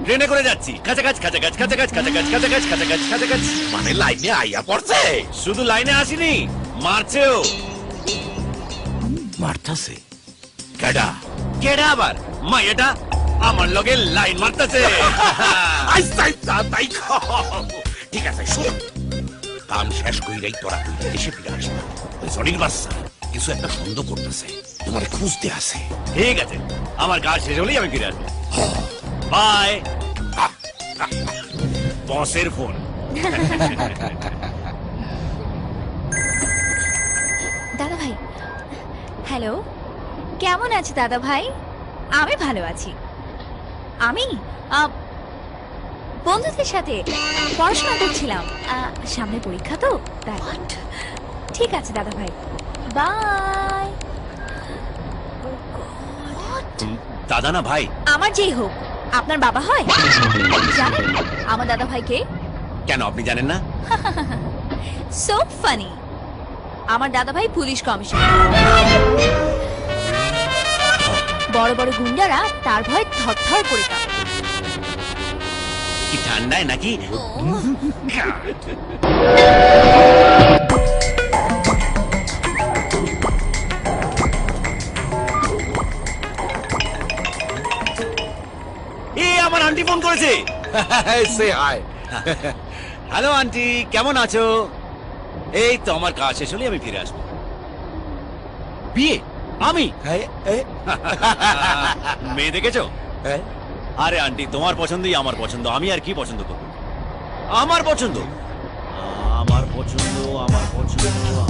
[SPEAKER 2] ট্রেনে করে যাচ্ছি। কাছাকাছি কাছাকাছি কাছাকাছি কাছাকাছি কাছাকাছি কাছাকাছি কাছাকাছি।
[SPEAKER 8] মানে লাইনে আইয়া পড়ছে।
[SPEAKER 2] শুধু লাইনে আসিনি, মারছেও।
[SPEAKER 8] মারতাছে কেডা?
[SPEAKER 2] কেডা আবার? মাইয়াটা আমার লগে লাইন মারতেছে।
[SPEAKER 8] তাই ঠিক আছে, শোন, কাম শেষ কইরাই তোরা এসে ফিরে আসবে। ওই জনির বাচ্চা কিছু একটা সন্দেহ করতেছে, তোমার খুঁজতে আছে।
[SPEAKER 2] ঠিক আছে, আমার কাজ শেষ হলেই আমি ফিরে আসবো। বাই। বসের ফোন।
[SPEAKER 6] দাদা ভাই, হ্যালো, কেমন আছে দাদা ভাই? আমি ভালো আছি। আমি বন্ধুদের সাথে পড়াশোনা করছিলাম, সামনে পরীক্ষা তো তাই। ঠিক আছে দাদা ভাই, বাই।
[SPEAKER 2] দাদা না ভাই?
[SPEAKER 6] আমার যেই হোক, আপনার বাবা হয়? জানেন আমার দাদা ভাইকে?
[SPEAKER 2] কেন আপনি জানেন না?
[SPEAKER 6] So funny. আমার দাদা ভাই পুলিশ কমিশনার। বড় বড় গুন্ডারা তার ভয় থরথর করে কাঁপে।
[SPEAKER 2] কি ঠান্ডায় নাকি? আমার আন্টি ফোন করেছে।
[SPEAKER 8] সে হাই।
[SPEAKER 2] হ্যালো আন্টি, কেমন আছো? এই তো আমার কাজ শেষ হলে আমি ফিরে আসবো। বিয়ে? আমি? মেয়ে দেখেছো? আরে আন্টি, তোমার পছন্দই আমার পছন্দ, আমি আর কি পছন্দ করবো? আমার পছন্দ, আমার পছন্দ, আমার পছন্দ,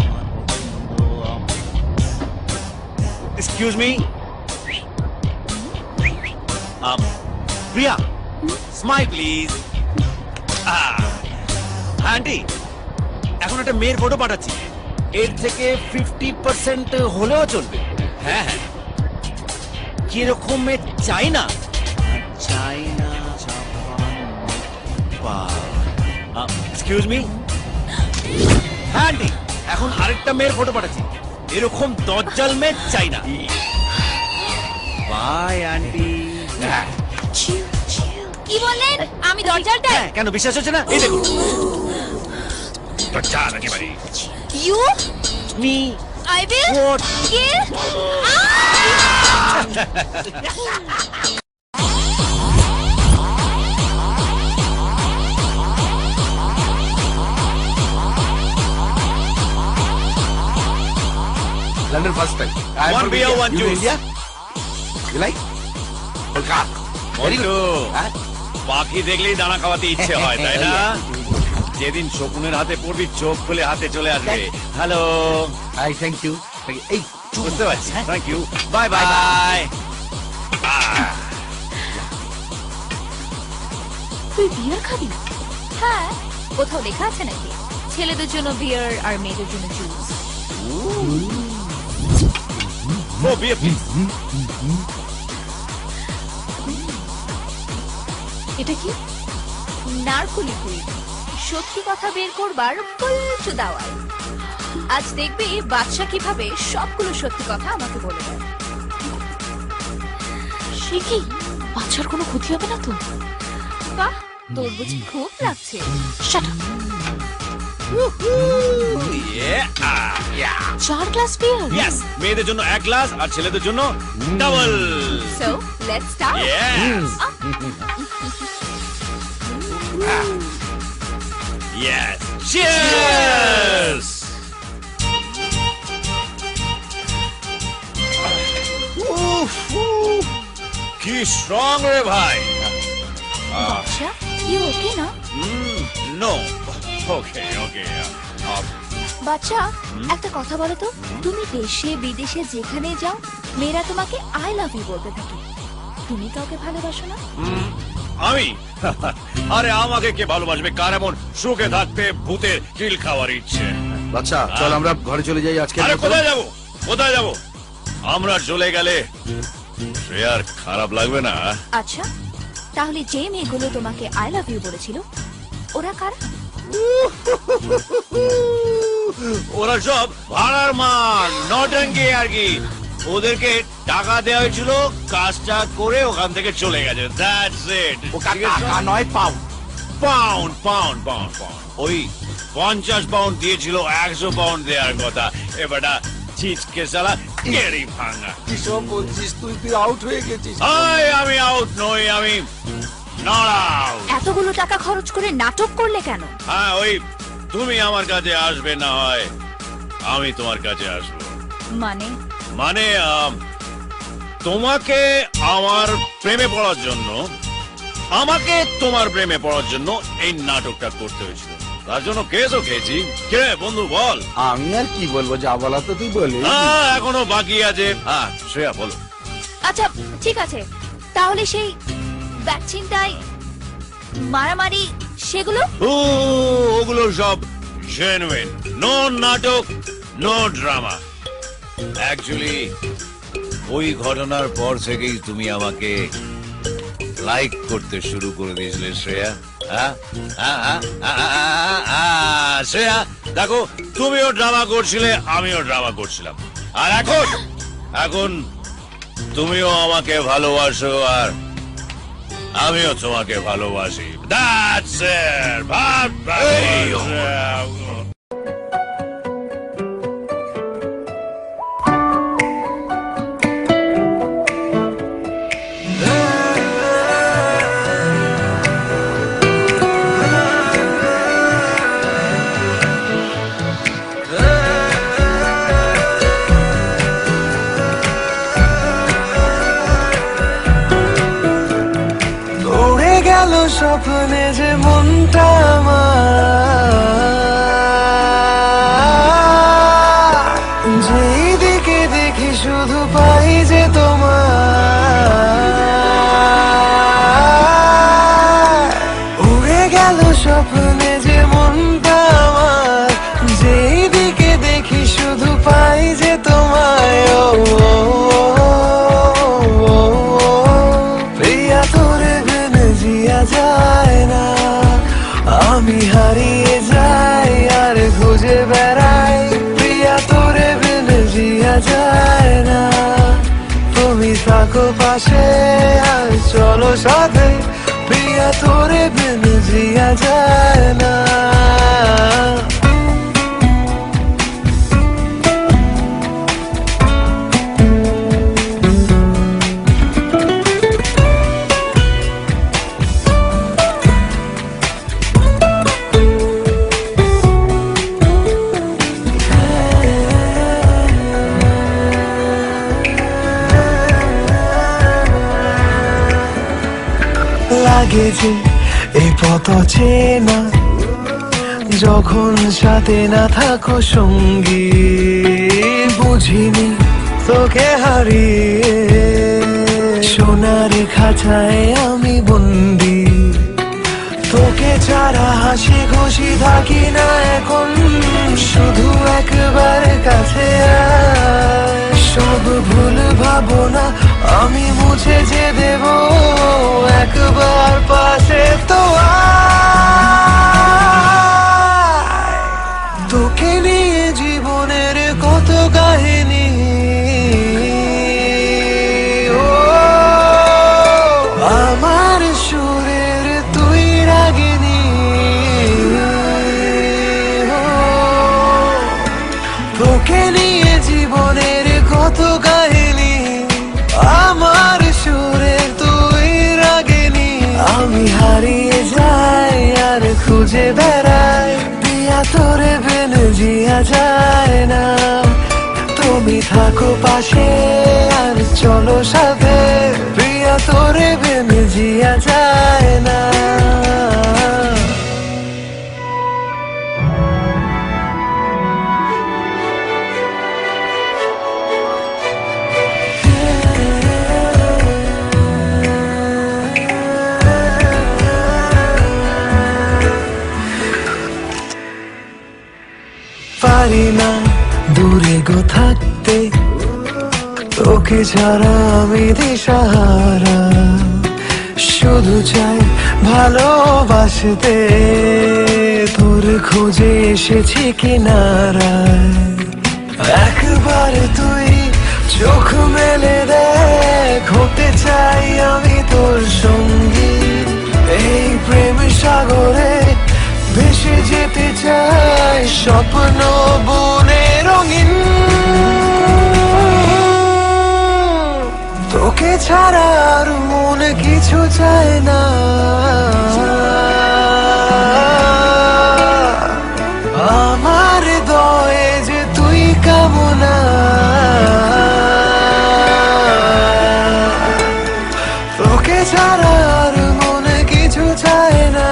[SPEAKER 2] আমার পছন্দ। Excuse me, Priya, smile please. Aunty, এখন একটা মেয়ের ফটো পাঠাচ্ছি, এর থেকে 50% হলেও চলবে। হ্যাঁ হ্যাঁ, কিরকম মেয়ে চাই না? চাইনা এক্সকিউজ মি। হ্যাঁ আন্টি, এখন আরেকটা মেয়ের ফটো পাঠাচ্ছি, এরকম দজ্জাল মেয়ে চাই না। By aunty.
[SPEAKER 6] কি বললেন? আমি দরজাটা?
[SPEAKER 2] কেন বিশ্বাস হচ্ছে না? এই দেখুন, দজ্জাল একেবারে।
[SPEAKER 6] You
[SPEAKER 2] me
[SPEAKER 6] I will
[SPEAKER 2] What?
[SPEAKER 6] kill.
[SPEAKER 8] London first time. I am
[SPEAKER 2] One
[SPEAKER 8] from
[SPEAKER 2] beer,
[SPEAKER 8] India.
[SPEAKER 2] one
[SPEAKER 8] You
[SPEAKER 2] juice.
[SPEAKER 8] India? You like? Kolkata. Very
[SPEAKER 2] Montu,
[SPEAKER 8] good. Huh?
[SPEAKER 2] পাখি দেখলেই দানা খাওয়াতে ইচ্ছে হয় তাই না? যেদিন শকুনের হাতে পড়বি চোখ খুলে হাতে চলে আসবে। Hello,
[SPEAKER 8] Hi, thank you. এই
[SPEAKER 2] বুঝতে পারছি। Thank you, bye bye.
[SPEAKER 6] তুই বিয়ার খাবি? হ্যাঁ, কোথাও লেখা আছে নাকি ছেলেদের জন্য বিয়ার আর মেয়েদের জন্য জুস?
[SPEAKER 2] ও বিয়ে প্লিজ।
[SPEAKER 6] এটা কি? নারকোলি কুইজ, সত্যি কথা বের করবার পল্টু দাওয়াল। আজ দেখবি বাদশা কিভাবে সবগুলো সত্যি কথা আমাকে বলে দেয়। সে কি, বাচ্চার কোনো ক্ষতি হবে না তো? বাহ, তোর বুঝি খুব লাগছে। Shut up. 4 গ্লাস বিয়ার?
[SPEAKER 2] Yes, মেয়েদের জন্য 1 গ্লাস আর ছেলেদের জন্য double.
[SPEAKER 6] So, let's start.
[SPEAKER 2] Yes. Yes. Cheers. কি স্ট্রং রে ভাই।
[SPEAKER 6] বাদশা, you okay না?
[SPEAKER 2] নো, ওকে ওকে।
[SPEAKER 6] বাচ্চা, একটা কথা বলো তো, তুমি দেশে বিদেশে যেখানে যাও মেয়েরা তোমাকে আই লাভ ইউ বলতে থাকে, তুমি কাউকে ভালোবাসো না?
[SPEAKER 2] আমি? আরে আমাকে কে ভালোবাসবে? কার এমন সুখে থাকতে ভূতের কিল খাওয়ার ইচ্ছে?
[SPEAKER 8] বাচ্চা চল আমরা ঘরে চলে যাই আজকে।
[SPEAKER 2] আরে কোথায় যাবো, কোথায় যাবো? আমরা চলে গেলে শ্রেয়ার খারাপ লাগবে না?
[SPEAKER 6] আচ্ছা, তাহলে যে মেয়েগুলো তোমাকে আই লাভ ইউ বলেছিল ওরা কারা?
[SPEAKER 2] ওরা সব ভাড়ার মান, নটঙ্কি আর কি। ওদেরকে টাকা দেওয়া হয়েছিল, কাজটা করে ওখান থেকে চলে গেছে। That's it.
[SPEAKER 8] ও টাকা নয় pound.
[SPEAKER 2] Pound pound pound pound. ওই 50 পাউন্ড দিয়েছিল, 100 পাউন্ড দেওয়ার কথা। এবারটা চিচকে সালা কেড়ি ভাঙা।
[SPEAKER 8] কি সব বলছিস তুই? তুই আউট হয়ে গেছিস।
[SPEAKER 2] আমি আউট নই, আমি নট আউট।
[SPEAKER 6] এতগুলো টাকা খরচ করে নাটক করলে কেন?
[SPEAKER 2] হ্যাঁ, ওই তুমি আমার কাছে আসবে, না হয় আমি তোমার কাছে আসবো।
[SPEAKER 6] মানে?
[SPEAKER 2] মানে তোমাকে আমার প্রেমে পড়ার জন্য, আমাকে তোমার প্রেমে পড়ার জন্য এই নাটকটা করতে হয়েছিল। তার জন্য কেসও খেয়েছি। কে বন্ধু বল?
[SPEAKER 8] আমি আর কি বলবো, যা বলা তো তুই বলি।
[SPEAKER 2] এখনো বাকি আছে। হ্যাঁ শ্রেয়া বলো।
[SPEAKER 6] আচ্ছা ঠিক আছে, তাহলে সেই ব্যাকচিন্তাই মারামারি সেগুলো?
[SPEAKER 2] ওগুলো সব জেনুইন, নো নাটক, নো ড্রামা। অ্যাকচুয়ালি ওই ঘটনার পর থেকেই তুমি আমাকে লাইক করতে শুরু করে দিয়েছিলে শ্রেয়া। শ্রেয়া দেখো, তুমিও ড্রামা করছিলে, আমিও ড্রামা করছিলাম, আর এখন তুমিও আমাকে ভালোবাসো আর আমিও তোমাকে ভালোবাসি। That's it.
[SPEAKER 5] উড়ে গেল স্বপ্নে যে মনটা আমার, যেই দিকে দেখি শুধু পাই যে তোমার। উড়ে গেল স্বপ্নে যে মনটা আমার, যেই দিকে দেখি শুধু পাই যে তোমায়। প্রিয়া তোরে বিনে জিয়া যায় না, আমি হারিয়ে যাই আর খুঁজে বেড়াই। প্রিয়া তোরে বিনে জিয়া যায় না, তুমি থাকো পাশে আর চলো সাথে। প্রিয়া তোরে বিনে জিয়া যায় না। লাগে যে এই পথ চেনা, যখন সাথে না থাকো সঙ্গী, বুঝিনি তোকে হারিয়ে সোনার খাঁচায় আমি বন্দি। তোকে ছাড়া হাসি খুশি থাকি না এখন, শুধু একবার কাছে আয়। সব ভুল ভাবনা আমি মুছে যে দেব, একবার পাশে তো আয়। তোকে নিয়ে জীবনের কত কাহিনী, ও আমার সুরের তুই রাগিনী। ও তোকে নিয়ে জীবনের কত কাহিনী, আমার সুরের তুই রাগিনী। আমি হারিয়ে যাই আর খুঁজে বেড়াই, পিয়া তোরে বিন জিয়া যায় না। তুমি থাকো পাশে আর চলো সাথে, প্রিয়া তোরে বিন জিয়া যায় না। পারি না দূরে গো থাকতে, তোকে ছাড়া আমি দিশাহারা। শুধু চাই ভালোবাসতে, তোর খোঁজে এসেছি কিনারায়। একবার তুই চোখ মেলে দেখ, হতে চাই আমি তোর সঙ্গী। এই প্রেম সাগরে ভেসে যেতে চাই, স্বপ্ন বনে রঙিন। তোকে ছাড়া আর মন কিছু চায় না, আমার হৃদয়ে যে তুই কামনা। তোকে ছাড়া আর মন কিছু চায় না,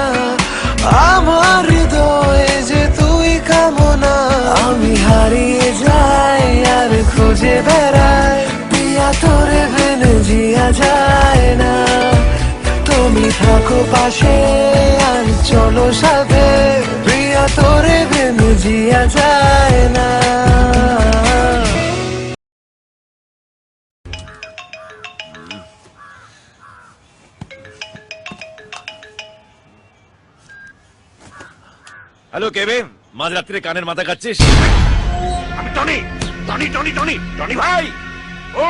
[SPEAKER 5] আমার হৃদয়ে যে তুই কামনা। আমি হারিয়ে যাই আর খুঁজে বেড়াই, পিয়া তোরে বিন জিয়া যায় না। তুমি থাকো পাশে আর চলো সাথে, প্রিয়া তোরে বিন জিয়া যায় না।
[SPEAKER 2] হ্যালো কেবে, মাঝরাত্রে কানের মাথা খাচ্ছিস?
[SPEAKER 8] আমি Tony Tony Tony Tony Tony ভাই। ও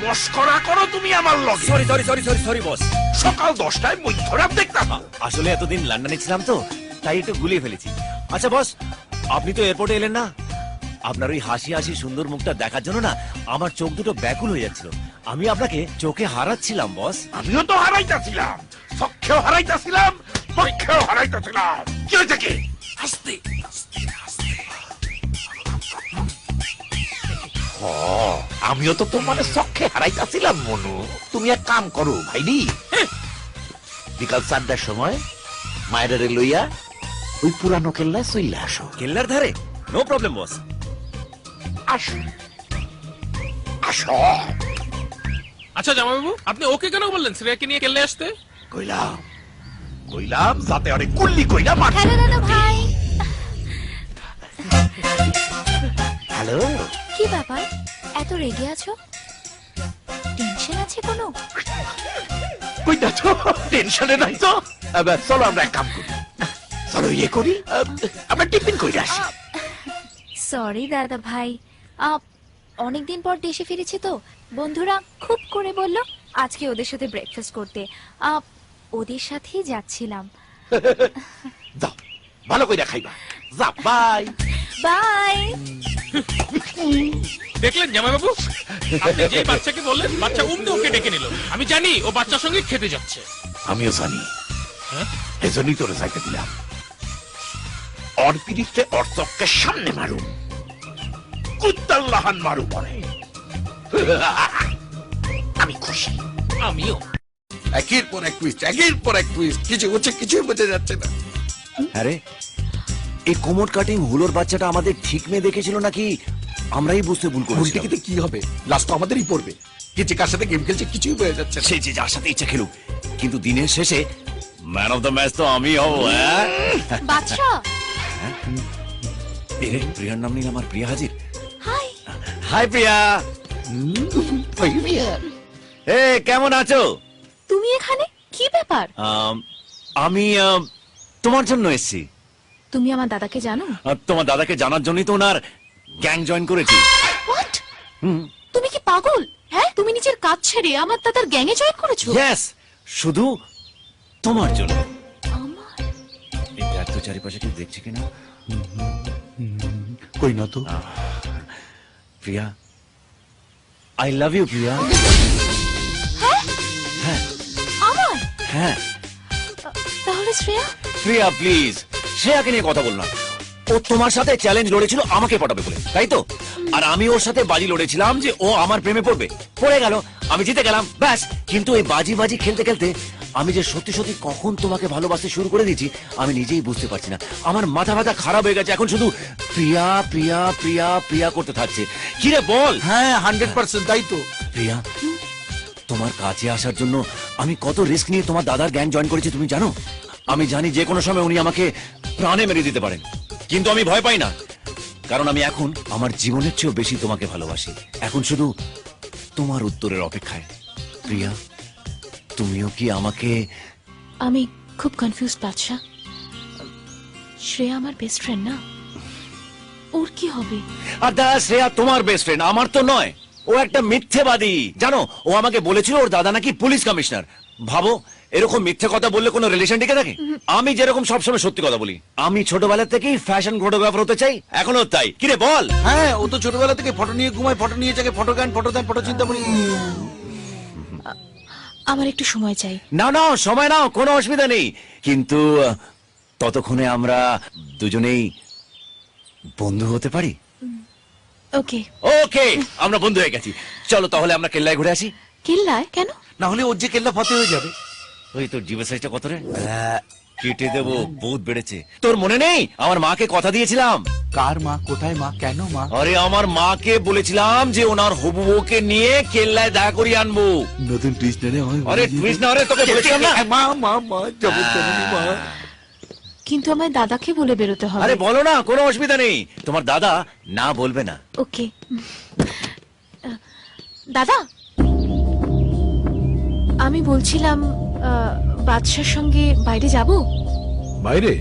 [SPEAKER 8] মস্করা করো তুমি আমার লগে?
[SPEAKER 2] Sorry sorry sorry sorry sorry boss.
[SPEAKER 8] সকাল 10টায় মধ্যরাত দেখতাম।
[SPEAKER 2] আসলে এতদিন লন্ডনে ছিলাম তো, তাই একটু গুলিয়ে ফেলেছি। আচ্ছা বস, আপনি তো এয়ারপোর্টে এলেন না? আপনার ওই হাসি হাসি সুন্দর মুখটা দেখার জন্য না আমার চোখ দুটো ব্যাকুল হয়ে যাচ্ছিল। আমি আপনাকে চোখে হারাচ্ছিলাম বস।
[SPEAKER 8] আমিও তো হারাইতাছিলাম, চক্ষেও হারাইতাছিলাম, পক্ষেও হারাইতাছিলাম। কি হয়েছে কি?
[SPEAKER 1] হাসতে
[SPEAKER 8] আমিও তো তোমার চক্ষে হারাইতাছিলাম মনু। তুমি এক কাম করো ভাইডি, বিকাল 4টার সময় মায়ের লইয়া ওই পুরানো কেল্লায় চলে আসো।
[SPEAKER 2] কেল্লার ধারে? নো প্রবলেম বস।
[SPEAKER 8] আসো আসো।
[SPEAKER 1] আচ্ছা জামাইবাবু, আপনি ওকে কেন বললেন শ্রেয়াকে নিয়ে কেল্লে আসতে?
[SPEAKER 8] কইলাম কইলাম যাতে আরে কুল্লি কইলা মার।
[SPEAKER 6] হ্যালো দাদা ভাই।
[SPEAKER 8] হ্যালো,
[SPEAKER 6] কি ব্যাপার এত রেগে আছো? টেনশন আছে কোনো?
[SPEAKER 8] কইতা তো টেনশনে নাই তো। চলো আমরা এক কাম করি, চলো ইয়ে করি, আমরা টিফিন কইরা আসি।
[SPEAKER 6] সরি দাদা ভাই, অনেকদিন পর দেশে ফিরেছি তো, বন্ধুরা খুব করে বলল আজকে ওদের সাথে ব্রেকফাস্ট করতে। ওদের সাথেই যাচ্ছিলাম।
[SPEAKER 8] যাও ভালো কইরা খাইবা। যা বাই
[SPEAKER 6] বাই।
[SPEAKER 1] দেখলেন জামাইবাবু, আপনি যে বাচ্চাকে বললেন বাচ্চা উমনি ওকে ডেকে নিল। আমি জানি ও বাচ্চার সঙ্গে খেতে যাচ্ছে।
[SPEAKER 8] আমিও জানি,
[SPEAKER 1] হ্যাঁ?
[SPEAKER 8] এজন্যই তোরে যাইতে দিলাম। ওর পিড়িতে ওর চক্কের সামনে মারুম, কুত্তাল্লাহান মারু পরে। আমি খুশি।
[SPEAKER 1] আমিও।
[SPEAKER 8] একের পর এক টুইস্ট, একের পর এক টুইস্ট, কিছু হচ্ছে কিছুই বোঝা যাচ্ছে না।
[SPEAKER 2] আরে এই কোমর কাটিং হুলোর বাচ্চাটা আমাদের ঠিক মেয়ে দেখেছিল নাকি আমরাই বুঝতে ভুল
[SPEAKER 8] ভুল
[SPEAKER 2] করেছি?
[SPEAKER 8] টিকিতে কি হবে, লাস্ট তো আমাদেরই পড়বে। কে যে কার সাথে গেম খেলছে কিছুই বোঝা যাচ্ছে না।
[SPEAKER 2] সে যে যার সাথে ইচ্ছা খেলুক, কিন্তু দিনের শেষে ম্যান অফ দ্য ম্যাচ তো আমি হব।
[SPEAKER 6] বাদশা,
[SPEAKER 2] প্রিয়ার নাম নিয়ে আমার প্রিয়া হাজির।
[SPEAKER 6] হাই।
[SPEAKER 2] হাই প্রিয়া। এ কেমন আছো?
[SPEAKER 6] তুমি এখানে কি ব্যাপার?
[SPEAKER 2] আমি তোমার জন্য এসেছি।
[SPEAKER 6] তুমি আমার দাদাকে জানো?
[SPEAKER 2] তোমার দাদাকে জানার জন্যই তো ওনার গ্যাং জয়েন করেছি।
[SPEAKER 6] হোয়াট? তুমি কি পাগল? হ্যাঁ, তুমি নিজের কাজ ছেড়ে আমার দাদার গ্যাংয়ে জয়েন করেছো?
[SPEAKER 2] ইয়েস, শুধু তোমার জন্য।
[SPEAKER 6] আমার?
[SPEAKER 2] এই দেখ তো চারিপাশে কেউ দেখছে কিনা।
[SPEAKER 8] কই না তো।
[SPEAKER 2] প্রিয়া, আই লাভ ইউ প্রিয়া। হ্যাঁ
[SPEAKER 6] আমার?
[SPEAKER 2] হ্যাঁ।
[SPEAKER 6] তাহলে শ্রেয়া?
[SPEAKER 2] প্রিয়া প্লিজ, শ্রেয়াকে নিয়ে কথা বল না। ও তোমার সাথে চ্যালেঞ্জ লড়েছিল আমাকে পটাবে বলে, তাই তো? আর আমি ওর সাথে বাজি লড়েছিলাম যে ও আমার প্রেমে পড়বে। পড়ে গেল, আমি জিতে গেলাম, ব্যাস। কিন্তু এই বাজি বাজি খেলতে খেলতে আমি যে সত্যি সত্যি কখন তোমাকে ভালোবাসতে শুরু করে দিয়েছি আমি নিজেই বুঝতে পারছি না। আমার মাথা ব্যথা খারাপ হয়ে গেছে, এখন শুধু প্রিয়া প্রিয়া প্রিয়া প্রিয়া করতে থাকছে। কি রে বল?
[SPEAKER 8] হ্যাঁ 100% তাই তো।
[SPEAKER 2] প্রিয়া, তোমার কাছে আসার জন্য আমি কত রিস্ক নিয়ে তোমার দাদার গ্যাং জয়েন করেছি তুমি জানো? আমি জানি যে কোনো সময় উনি আমাকে প্রাণে মেরে দিতে পারেন, কিন্তু আমি ভয় পাই না, কারণ আমি এখন আমার জীবনের চেয়েও বেশি তোমাকে ভালোবাসি। এখন শুধু তোমার উত্তরের অপেক্ষায়। প্রিয়া, তুমিও কি আমাকে?
[SPEAKER 6] আমি খুব কনফিউজ বাদশা। শ্রেয়া আমার বেস্ট ফ্রেন্ড না, ওর কি হবে?
[SPEAKER 2] আর দাদা, শ্রেয়া তোমার বেস্ট ফ্রেন্ড, আমার তো নয়। ও একটা মিথ্যেবাদী, জানো? ও আমাকে বলেছিল ওর দাদা নাকি পুলিশ কমিশনার। ভাবো, এরকম মিথ্যে কথা বললে কোনো রিলেশন টিকে থাকে? আমি যেরকম সবসময় সত্যি কথা বলি। আমি ছোটবেলা থেকেই ফ্যাশন ফটোগ্রাফার হতে চাই, এখনো তাই। কি রে বল?
[SPEAKER 8] হ্যাঁ, ও তো ছোটবেলা থেকে ফটো নিয়ে ঘুমায়, ফটো নিয়ে যাকে, ফটো গান, ফটো দেন, ফটো চিন্তা করি।
[SPEAKER 6] আমার একটু সময় চাই।
[SPEAKER 2] না না, সময় নাও, কোনো অসুবিধা নেই, কিন্তু ততক্ষণে আমরা দুজনেই বন্ধু হতে পারি।
[SPEAKER 6] ওকে
[SPEAKER 2] ওকে, আমরা বন্ধু হয়ে গেছি। চলো তাহলে আমরা কেল্লায় ঘুরে আসি।
[SPEAKER 6] কিল্লায় কেন?
[SPEAKER 8] না হলে ওর যে কেল্লা ফতে হয়ে যাবে।
[SPEAKER 2] ওই তোর জিভের সাইজটা কত রে? কেটে দেবো, বহুত বেড়েছে। তোর মনে নেই আমার মাকে কথা দিয়েছিলাম?
[SPEAKER 8] কার মা? কোথায় মা? কেন মা?
[SPEAKER 2] আরে আমার মাকে বলেছিলাম যে ওনার হবু বউকে নিয়ে কেল্লায় দেখা করিয়ে আনবো।
[SPEAKER 8] নতুন টুইস্ট না রে।
[SPEAKER 2] আরে টুইস্ট না, আরে তোকে বলেছিলাম না।
[SPEAKER 8] মা মা মা জবরদস্তি মা।
[SPEAKER 6] কিন্তু আমার দাদাকে বলে বেরোতে হবে।
[SPEAKER 2] আরে বলো না, কোনো অসুবিধা নেই, তোমার দাদা না বলবে না।
[SPEAKER 6] ওকে দাদা, আমি বলছিলাম বাদশার সঙ্গে বাইরে যাব।
[SPEAKER 9] বাইরে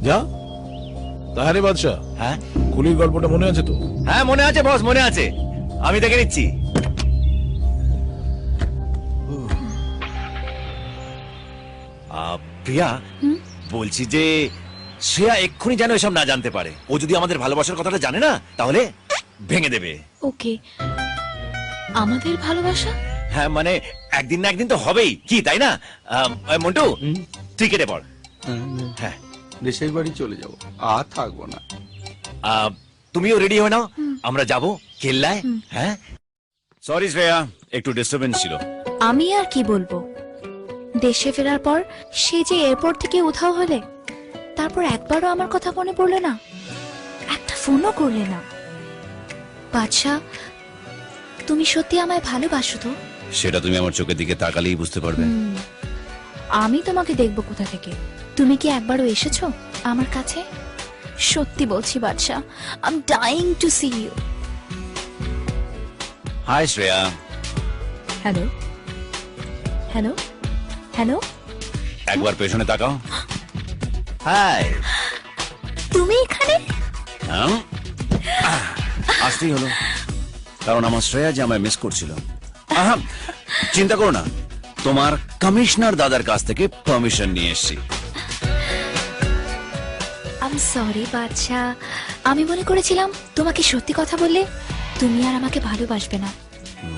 [SPEAKER 9] যা। তাহারে বাদশা,
[SPEAKER 2] হ্যাঁ
[SPEAKER 9] কুলির গল্পটা মনে আছে তো?
[SPEAKER 2] হ্যাঁ মনে আছে বস, মনে আছে, আমি দেখে নিচ্ছি। প্রিয়া, বলছি যে শ্রেয়া এক্ষুনি যেন এসব না জানতে পারে। ও যদি আমাদের ভালোবাসার কথাটা জানে না তাহলে ভেঙে দেবে।
[SPEAKER 6] ওকে, আমাদের ভালোবাসা?
[SPEAKER 2] হ্যাঁ মানে একদিন না একদিন তো হবেই, কি তাই না? মন্টু, তুই কেটে পড়। হ্যাঁ,
[SPEAKER 8] দেশের বাড়ি চলে যাব, আর থাকবো না।
[SPEAKER 2] তুমিও রেডি হয়ে নাও, আমরা যাব কেল্লায়। হ্যাঁ, সরি শ্রেয়া, একটু ডিস্টারবেন্স ছিল।
[SPEAKER 6] আমি আর কি বলবো, দেশে ফেরার পর সে যে এয়ারপোর্ট থেকে উধাও হলে, তারপর একবারও আমার কথা মনে পড়লো না, একটা ফোনও করলে না। বাদশা, তুমি সত্যি আমায় ভালোবাসো তো?
[SPEAKER 2] সেটা তুমি আমার চোখের দিকে তাকালেই বুঝতে পারবে।
[SPEAKER 6] আমি তোমাকে দেখবো কোথা থেকে? তুমি কি একবারও এসেছো আমার কাছে? সত্যি বলছি Badshah, I am dying to see you.
[SPEAKER 2] Hi Shreya.
[SPEAKER 6] Hello hello hello,
[SPEAKER 2] একবার পেছনে তাকাও। হাই।
[SPEAKER 6] তুমি এখানে?
[SPEAKER 2] আসতেই হলো, কারণ আমার শ্রেয়া যে আমায় মিস করছিল। চিন্তা করো না, তোমার কমিশনার দাদার কাছ থেকে পারমিশন নিয়ে এসেছি।
[SPEAKER 6] আই এম সরি বাদশা, আমি মনে করেছিলাম তোমাকে সত্যি কথা বললে তুমি আর আমাকে ভালোবাসবে না,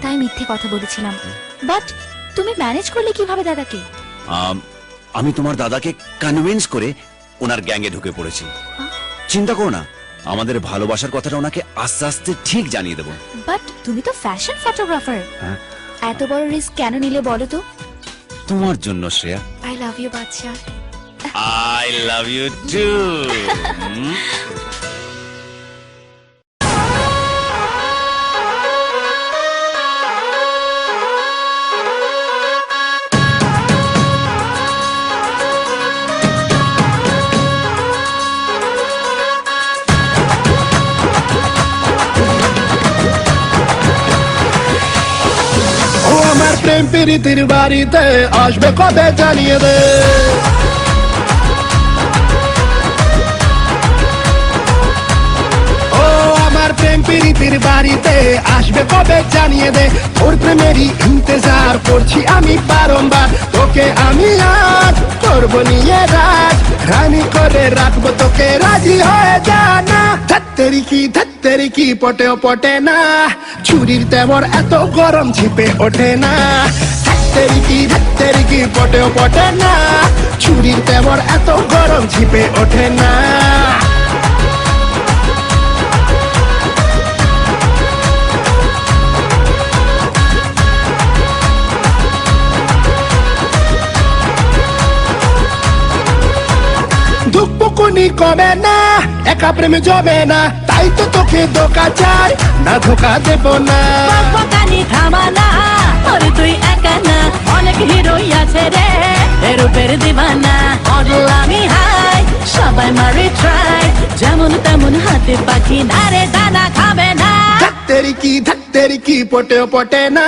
[SPEAKER 6] তাই মিথ্যে কথা বলেছিলাম। বাট তুমি ম্যানেজ করলে কিভাবে দাদাকে?
[SPEAKER 2] আমি তোমার দাদাকে কনভিন্স করে ওনার গ্যাংয়ে ঢুকে পড়েছি। চিন্তা করো না, আমাদের ভালোবাসার কথাটা ওনাকে আস্তে আস্তে ঠিক জানিয়ে দেবো।
[SPEAKER 6] বাট তুমি তো ফ্যাশন ফটোগ্রাফার, এত বড় রিস্ক কেন নিলে বলো তো?
[SPEAKER 2] তোমার জন্য Shreya.
[SPEAKER 6] I love you Badshah.
[SPEAKER 2] I love you too.
[SPEAKER 5] ও আমার প্রেম প্রীতির বাড়িতে আসবে কবে জানিয়ে দে। ও আমার প্রেম প্রীতির বাড়িতে আসবে কবে জানিয়ে দে। তোর প্রেমেরই ইন্তজার করছি আমি বারংবার। তোকে আমি আজ করবো নিয়ে রাজ, রানী করে রাখবো তোকে, রাজি হয়ে যা না। ধত্তেরি কি পটেও পটে না, ছুরির তেমর এত গরম ঝিপে ওঠে না। ধত্তেরি কি পটেও পটে না, ছুরির তেমর এত গরম ঝিপে ওঠে না। দুঃখনি কমে না, একা প্রেমে জমে না, তাই তো তোকে ধোকা চাই, না ধোকা দেব না।
[SPEAKER 10] পাকানি থামানা, ওরে তুই একা না, অনেক হিরোই আছে রে রূপের দিবানা। মডেল আমি হাই, সবাই মারে ট্রাই, যেমন তেমন হাতে পাখি না রে, দানা খাবে না।
[SPEAKER 5] ধত্তেরি কি পটেও পটে না,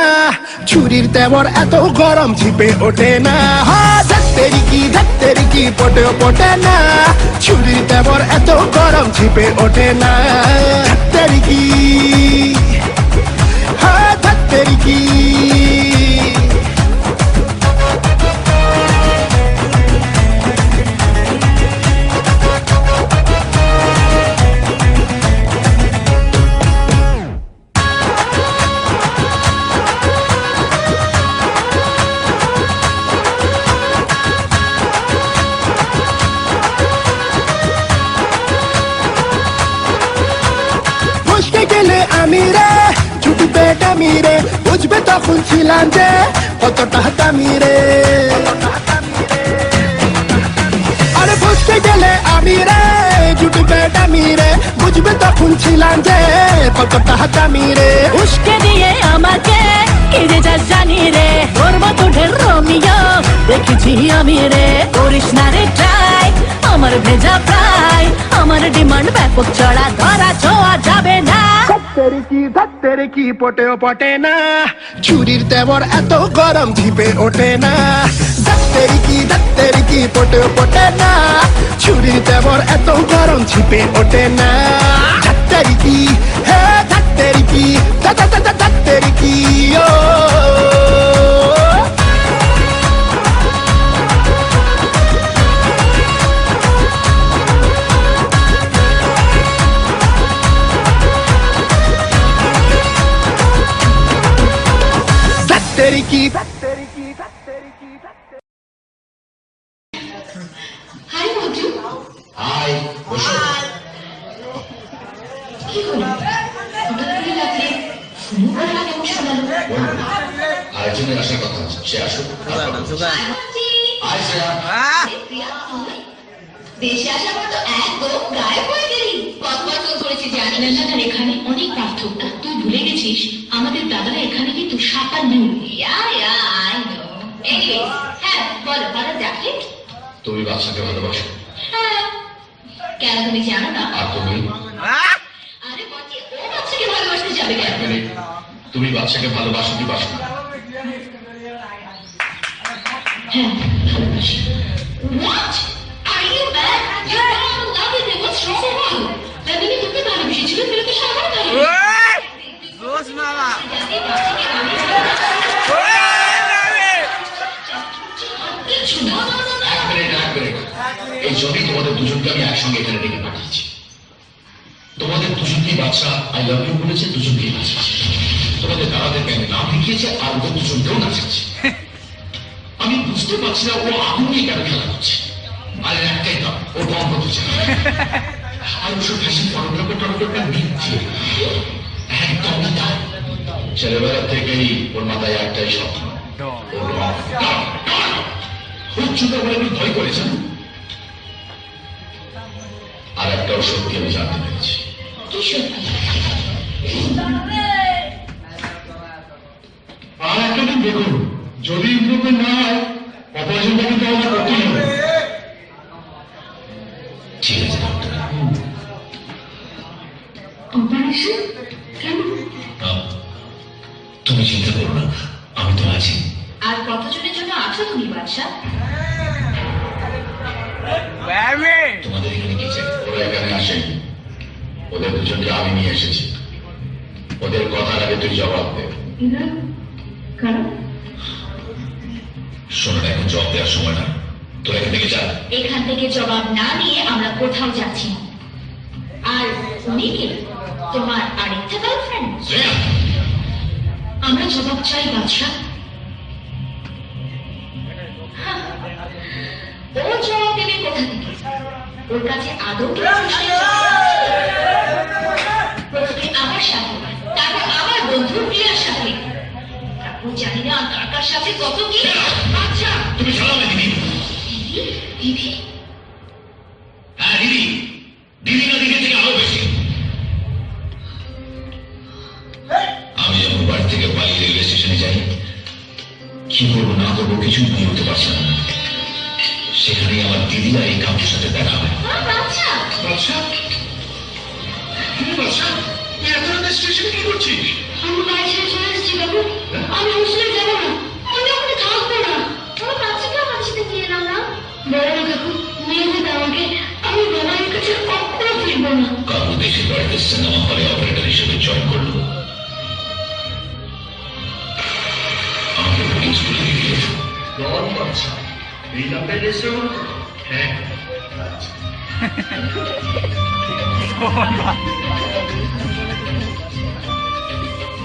[SPEAKER 5] ছুরির তেমর এত গরম ঝিপে ওঠে না। ধত্তেরি কি পটেও পটে না, ছুরির তেমর এত গরম ঝিপে ওঠে না। ধত্তেরি কি, ধত্তেরি কি। গেলে আমি রে ছুটি পেটা মিরে, বুঝবে তখন ছিলাম যে কতটা দামি রে। আরে বুঝতে গেলে আমি রে ছুটি পেটা মিরে, বুঝবে তখন ছিলাম যে কতটা দামি রে।
[SPEAKER 10] উস্কে দিয়ে আমাকে কি যে যা জানি রে, তোর মতো ঢের রোমিও দেখেছি আমি রে। করিস না রে ট্রাই, আমার ভেজা প্রায়, আমার ডিমান্ড ব্যাপক চড়া, ধরা ছোঁয়া যাবে না।
[SPEAKER 5] ধত্তেরি কি পটেও পটে না, ছুরির তেমর এত গরম ঝিপে ওঠে না। ধত্তেরি কি পটেও পটে না, ছুরির তেমর এত গরম ঝিপে ওঠে না। ধত্তেরি কি, হে ধত্তেরি কি, ধত্তেরি কি ও। ধত্তেরি কি।
[SPEAKER 11] হাই মধু।
[SPEAKER 8] হাই, বসো।
[SPEAKER 11] কি হলো? হঠাৎ করে লাগলে ফোন করা কেমন শোনালো?
[SPEAKER 8] আরেকজনের আসার কথা আছে, সে আসুক। আয় শ্রেয়া।
[SPEAKER 11] প্রিয়া, তুই দেশে আসার পর তো একদম গায়েব হয়ে গেলি। কতবার ফোন করেছি জানি না। দাদার এখানে অনেক পার্থক্য, তুই ভুলে গেছিস আমাদের দাদারা এখানে কিন্তু সাঁতার নেই। I know. এনিওয়েজ, হ্যাঁ বলো, বলো জ্যাকেট।
[SPEAKER 8] তুমি বাচ্চাকে ভালোবাসো?
[SPEAKER 11] হ্যাঁ। কেন তুমি জানো না?
[SPEAKER 8] আর তুমি?
[SPEAKER 11] আরে বলছি, ও বাচ্চাকে ভালোবাসতে যাবে কেন?
[SPEAKER 8] তুমি বাচ্চাকে ভালোবাসো কি বাসো না?
[SPEAKER 11] হ্যাঁ, ভালোবাসি। What? Are you bad? You're not in love with him. What's wrong with you? Nandini তোকে ভালোবেসেছিল, তুই তো সামনে
[SPEAKER 8] এই জন্যই তোমাদের দুজনকে আমি একসঙ্গে এখানে ডেকে পাঠিয়েছি। তোমাদের দুজনকেই বাচ্চা আই লাভ ইউ বলেছে, দুজনকেই নাচাচ্ছে। তোমাদের দাদাদেরকে আমি নাম লিখিয়েছে, আর ওদের দুজনকেও নাচাচ্ছে। আমি বুঝতে পারছি না ও আগুন নিয়ে কেন খেলা করছে। আর একটাই দাম, ও কম করতে চায়। আর ওসব ফ্যাশন ফটোগ্রাফার মিথ্যে, একদমই তাই। ছেলেবেলা থেকেই ওর মাথায় একটাই স্বপ্ন, ও রক উচ্চতা বলে আমি ভয় করেছেন। আর একটাও সত্যি আমি জানতে পেরেছি।
[SPEAKER 11] কি সত্যি?
[SPEAKER 8] আর একটা দিন দেখুন, যদি ইমপ্রুভমেন্ট না হয় অপারেশনটা কিন্তু আমার করতেই হবে। ঠিক আছে ডাক্তার।
[SPEAKER 11] অপারেশন কেন?
[SPEAKER 8] তুমি চিন্তা করো না, আমি তো আছি।
[SPEAKER 11] আর কতজনের জন্য আছো তুমি বাদশা?
[SPEAKER 8] তোমাদের এখানে কি চাই? ওরা এখানে আসেনি, ওদের দুজনকে আমি নিয়ে এসেছি। ওদের কথার আগে তুই জবাব দে।
[SPEAKER 11] কারণ
[SPEAKER 8] শোনো না, এখন জবাব দেওয়ার সময় না, তোরা এখান থেকে যা।
[SPEAKER 11] এখান থেকে জবাব না নিয়ে আমরা কোথাও যাচ্ছি না। আর উনি কে? তোমার আরেকটা গার্লফ্রেন্ড?
[SPEAKER 8] শ্রেয়া,
[SPEAKER 11] আমরা জবাব চাই বাদশা। ও জবাব দেবে কোথা থেকে? ওর কাছে আদৌ কি প্রশ্নের জবাব আছে? প্রথমে আমার সাথে, তারপর আমার বন্ধু প্রিয়ার সাথে, তারপর জানি না কাকার সাথে কত কি। আচ্ছা
[SPEAKER 8] তুমি ছাড়াও না দিদি।
[SPEAKER 11] দিদি, দিদি
[SPEAKER 8] হ্যাঁ দিদি, দিদি না দিদি থেকে আরো বেশি। আমি যখন বাড়ি থেকে পালিয়ে রেলওয়ে স্টেশনে যাই, কি করবো না করবো কিছু বুঝে উঠতে পারছিলাম না। সেখানেই আমার দিদি আর এই কাকুর সাথে দেখা হয়।
[SPEAKER 11] বাচ্চা
[SPEAKER 8] বাদশা, বাদশা, তুই এত রাতে স্টেশনে কি করছিস?
[SPEAKER 11] আমি বাড়ি ছেড়ে চলে এসেছি বাবু। আমি হোস্টেলে যাবো না, আমি ওখানে থাকবো না। আমার বাচ্চাকে আমার সাথে নিয়ে এলাম না। বড় কাকু নিয়ে যেতে আমাকে, আমি বাবার কাছে কখনো ফিরবো না।
[SPEAKER 8] কাকু দেশের বাড়িতে সিনেমা হলে অপারেটর হিসেবে জয়েন করলো। আমাকে বোর্ডিং স্কুলে দিয়ে দিল। বাচ্চা, এই নামটা এসে হ্যাঁ।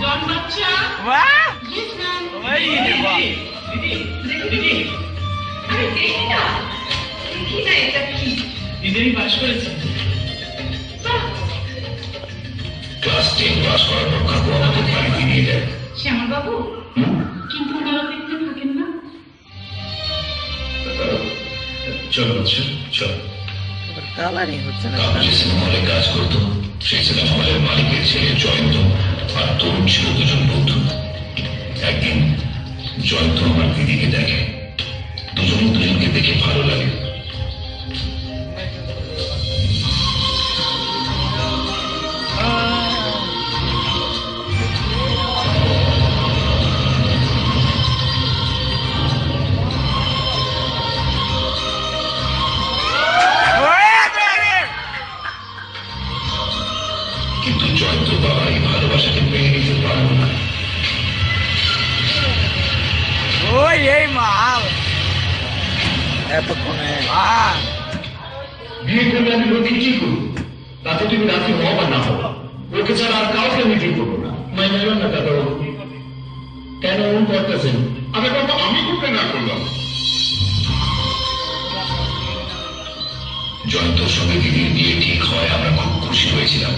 [SPEAKER 11] জন বাচ্চা। Yes, ma'am. আরে দেখি না, দেখি না এটা কি?
[SPEAKER 8] ক্লাস 10 পাস করার পর কাকু আমাদের বাড়িতে নিয়ে যায়।
[SPEAKER 11] শ্যামল বাবু, কিন্তু ওনারা দেখতে থাকেন না।
[SPEAKER 8] চল বাচ্চা, চল। কাকু যে সিনেমা হলে কাজ করতো, সেই সিনেমা হলের মালিকের ছেলে জয়ন্ত আর তরুণ ছিল দুজন বন্ধু। একদিন জয়ন্ত আমার দিদিকে দেখে, দুজনেই দুজনকে দেখে ভালো লাগে। কিন্তু জয়ন্ত বাবা এই ভালোবাসাকে মেনে নিতে পারল না। বিয়ে করলে আমি লক্ষ্মী কি করবো? তাতে তুমি রাতে হও বা না হও, ওকে ছাড়া আর কাউকে আমি ঠিক করবো না। মাইনে নেবেন না কাকা? কেন এমন করতেছেন? আমি বাবা, আমি করতে না করলাম। জয়ন্তর সঙ্গে দিদির বিয়ে ঠিক হয়, আমরা খুব খুশি হয়েছিলাম।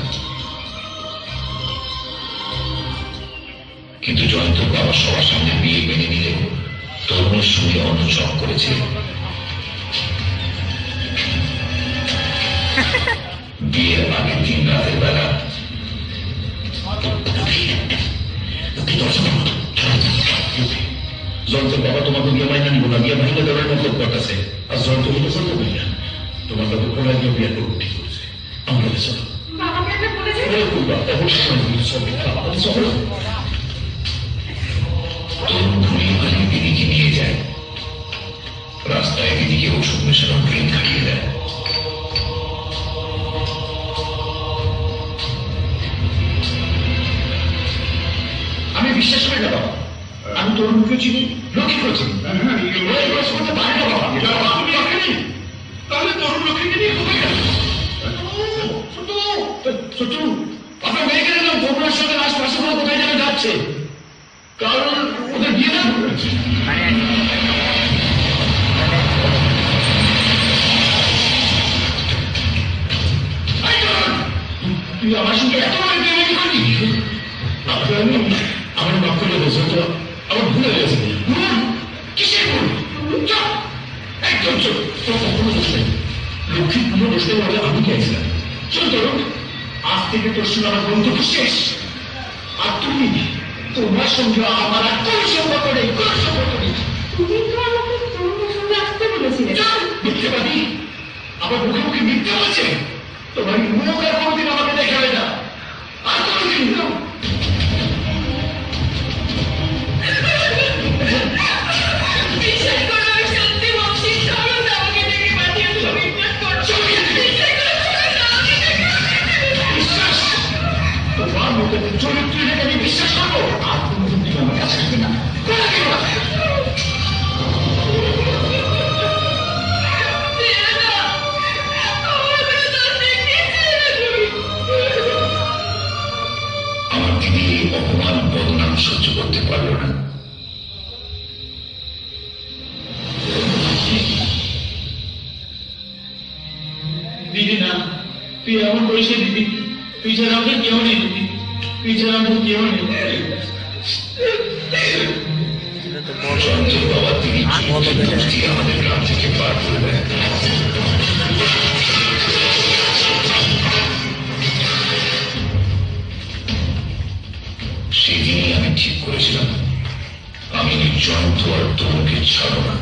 [SPEAKER 8] কিন্তু জয়ন্ত বাবা সবার সামনে বিয়ে মেনে নিলে তরুণের সঙ্গে অন্য চক করেছে। বিয়ের আগের দিন রাতের বেলা জয়ন্তের বাবা তোমাকে বিয়ে মাইনা নিব না, বিয়ে মাইনা দেওয়ার মতো করতেছে। আর জয়ন্ত হলো ছোট ভাইয়া, তোমার বাবা কোলায় গিয়ে বিয়ে করবো ঠিক করেছে। আমরা চলো তরুণ ঘুরিয়ে ঘুরিয়ে দিদিকে নিয়ে যায়। রাস্তায় দিদিকে ওষুধ মেশানো ড্রিঙ্ক খাইয়ে দেয়। আমি বিশ্বাস করি না বাবা, আমি তরুণকে চিনি, লক্ষ্মীকে চিনি। তাহলে তরুণ লক্ষ্মীকে নিয়ে কোথায় গেল? আপনার মেয়েকে দেখলাম বগুড়ার সাথে আশপাশে কোথায় যেন যাচ্ছে, কারণ ওদের বিয়ে না করেছে। তুই আমার সঙ্গে এত বড় প্রেমে করবি? আমার মাফ করে দেবো, আমার ভুলে গেছে। কিসের ভুল?
[SPEAKER 12] করছো? তোমার কোনো দোষ নেই, লক্ষ্মীর পুরো দোষ নেই বলে আমি গেছিলাম। চল তরুণ, আজ থেকে তোর সঙ্গে আমার বন্ধুত্ব শেষ। আর তুমি, তোমার সঙ্গে আমার আর কোনো সম্পর্ক নেই, কোনো সম্পর্ক নেই। তুমি তো আমাকে তোমার সঙ্গে আসতে বলেছিলে। মিথ্যে পাবি, আমার মুখে মুখে মিথ্যে বলছে। তোমার মুখ আর কোনোদিন আমাকে দেখাবে না, আর কোনোদিন না। বিশ্বাস করো, আমি সত্যি বলছি, তরুণ আমাকে দেখে পাঠিয়েছে। বিশ্বাস করছো? বিশ্বাস করো, বিশ্বাস তোমার মতো চরিত্র দেখে আমি বিশ্বাস করবো। আর কোনোদিন তুমি আমার কাছে আসবে না, কোনোদিন না। আমার দিদি অপমান বদনাম সহ্য করতে পারল না। দিদি না, তুই এমন করিস না দিদি, তুই ছাড়া আমাদের কেউ নেই দিদি, তুই ছাড়া আমাদের কেউ নেই। বাবা তিনি আমাদের গ্রাম থেকে পার করবেন। সেদিনই আমি ঠিক করেছিলাম আমি জয়ন্ত আর তরুণকে ছাড়ো না।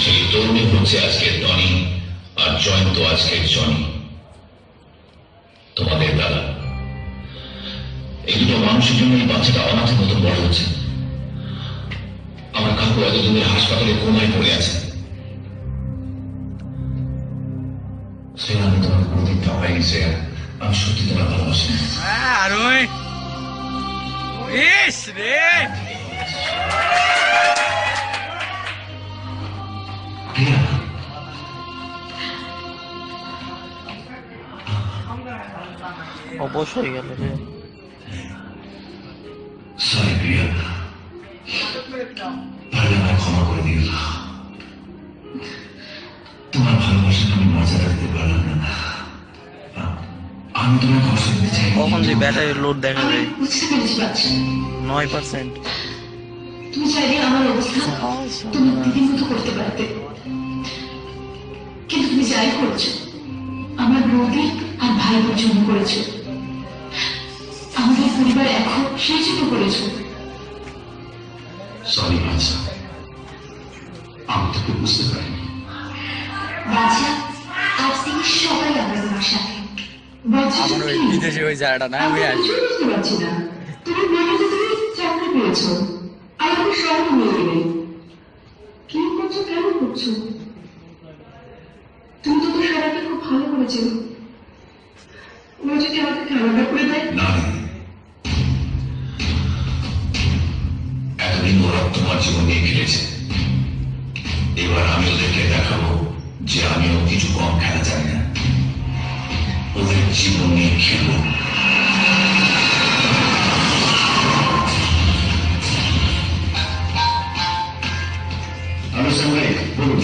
[SPEAKER 12] সেই তরুণী হচ্ছে আজকের টনি, আর জয়ন্ত আজকের জনি, তোমাদের দাদা। এই দুটো মানুষের জন্য এই বাচ্চাটা অনাথের মতো বড় হচ্ছে। আমার কাকু এতদিনের হাসপাতালে কোমায় পড়ে আছে। শ্রেয়া, আমি তোমার কোনোদিন ঠকাইনি শ্রেয়া, আমি সত্যি তোমার ভালোবাসি। প্রিয়া,
[SPEAKER 5] অবশ্যই গেল রে।
[SPEAKER 12] সরি প্রিয়া, পারলে আমায় ক্ষমা করে দিও। তোমার ভালোবাসাকে আমি মর্যাদা দিতে পারলাম না। আমি তোমায় কষ্ট দিতে চাই।
[SPEAKER 5] কখন যে ব্যাটারি লোড দেখা যায়
[SPEAKER 11] বুঝতে পেরেছি বাচ্চা,
[SPEAKER 5] 9%।
[SPEAKER 11] তুমি চাইলে আমার অবস্থা তুমি দিদির মতো করতে পারতে, কিন্তু তুমি যাই করেছো আমার বৌদি আর ভাই বোন জন্য করেছো। আমাদের পরিবার এখন সেই জন্য করেছো।
[SPEAKER 12] সরি বাচ্চা, আমি তোকে বুঝতে পারিনি।
[SPEAKER 11] বাচ্চা, আজ থেকে সবাই আমরা তোমার সাথে।
[SPEAKER 5] বিদেশে ওই জায়গাটা না আমি আসি।
[SPEAKER 11] বুঝতে পারছি না, তুমি বললে তুমি চাকরি পেয়েছো আর আমি শহরে নিয়ে গেলে কি করছো, কেন করছো? তুমি তো তোর সবাইকে খুব ভালো করেছিল। ওরা যদি আমাকে খাওয়াটা করে দেয়।
[SPEAKER 12] না, এতদিন ওরা তোমার জীবন নিয়ে খেলেছে, এবার আমি ওদেরকে দেখাবো যে আমিও কিছু কম খেলা জানি না। ওদের জীবন নিয়ে খেলবো। আনুষ্ঠান ভাই বলুন।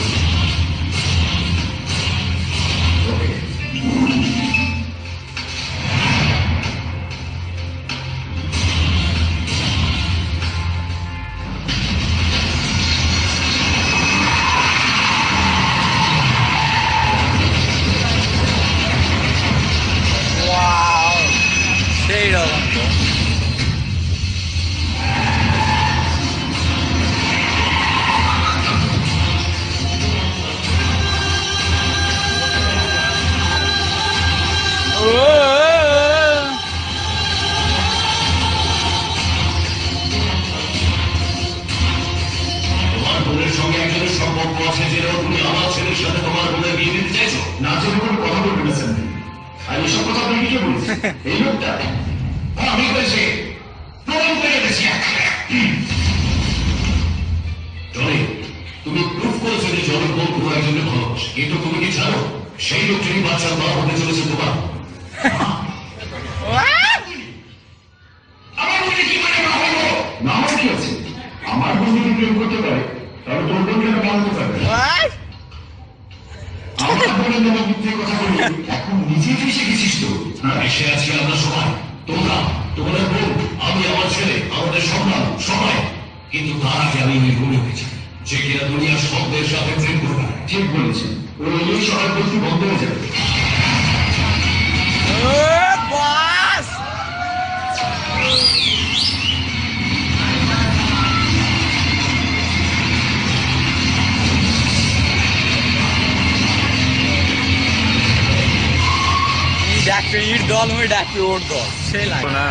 [SPEAKER 5] সেই রকম তো।
[SPEAKER 12] তোমার বোনের সঙ্গে একজনের সম্পর্ক আছে যে তুমি আমার ছেলের সাথে তোমার বোনের বিয়ে দিতে চাইছো? না জেনে কোনো কথা বলবেন না স্যার। আর এইসব কথা আপনি কে বলছেন? এই লোকটা আমি বলছি প্রমাণ করে গেছি। জনি, তুমি প্রুফ করেছো যে জনের বোন কোনো একজনের ভালোবাসে, কিন্তু তুমি কি জানো সেই লোক যদি বাচ্চার মা হতে চলেছে তোমার? আমার বোনে কি করে মা হলো? না হলে কি আছে, আমার বোন যদি প্রেম করতে পারে তাহলে তোর বোন কেন মা হতে পারবে? আমার বোনের নামে মিথ্যে কথা বলি, এখন নিজে ফেসে গেছিস তো। এসে আছি আমরা সবাই, তোমরা, তোমাদের বোন, আমি, আমার ছেলে, আমাদের সন্তান, সবাই। কিন্তু তার আগে আমি মেঘুরে হয়েছি যে কিনা দুনিয়ার সব দেশ সাথে প্রেম করবে। ঠিক বলেছেন, ওই এই শহর বস্তি বন্ধ হয়ে যাবে।
[SPEAKER 5] ডাকবে ইট দল হয়ে ডাকবে ওর দল সে লাগে না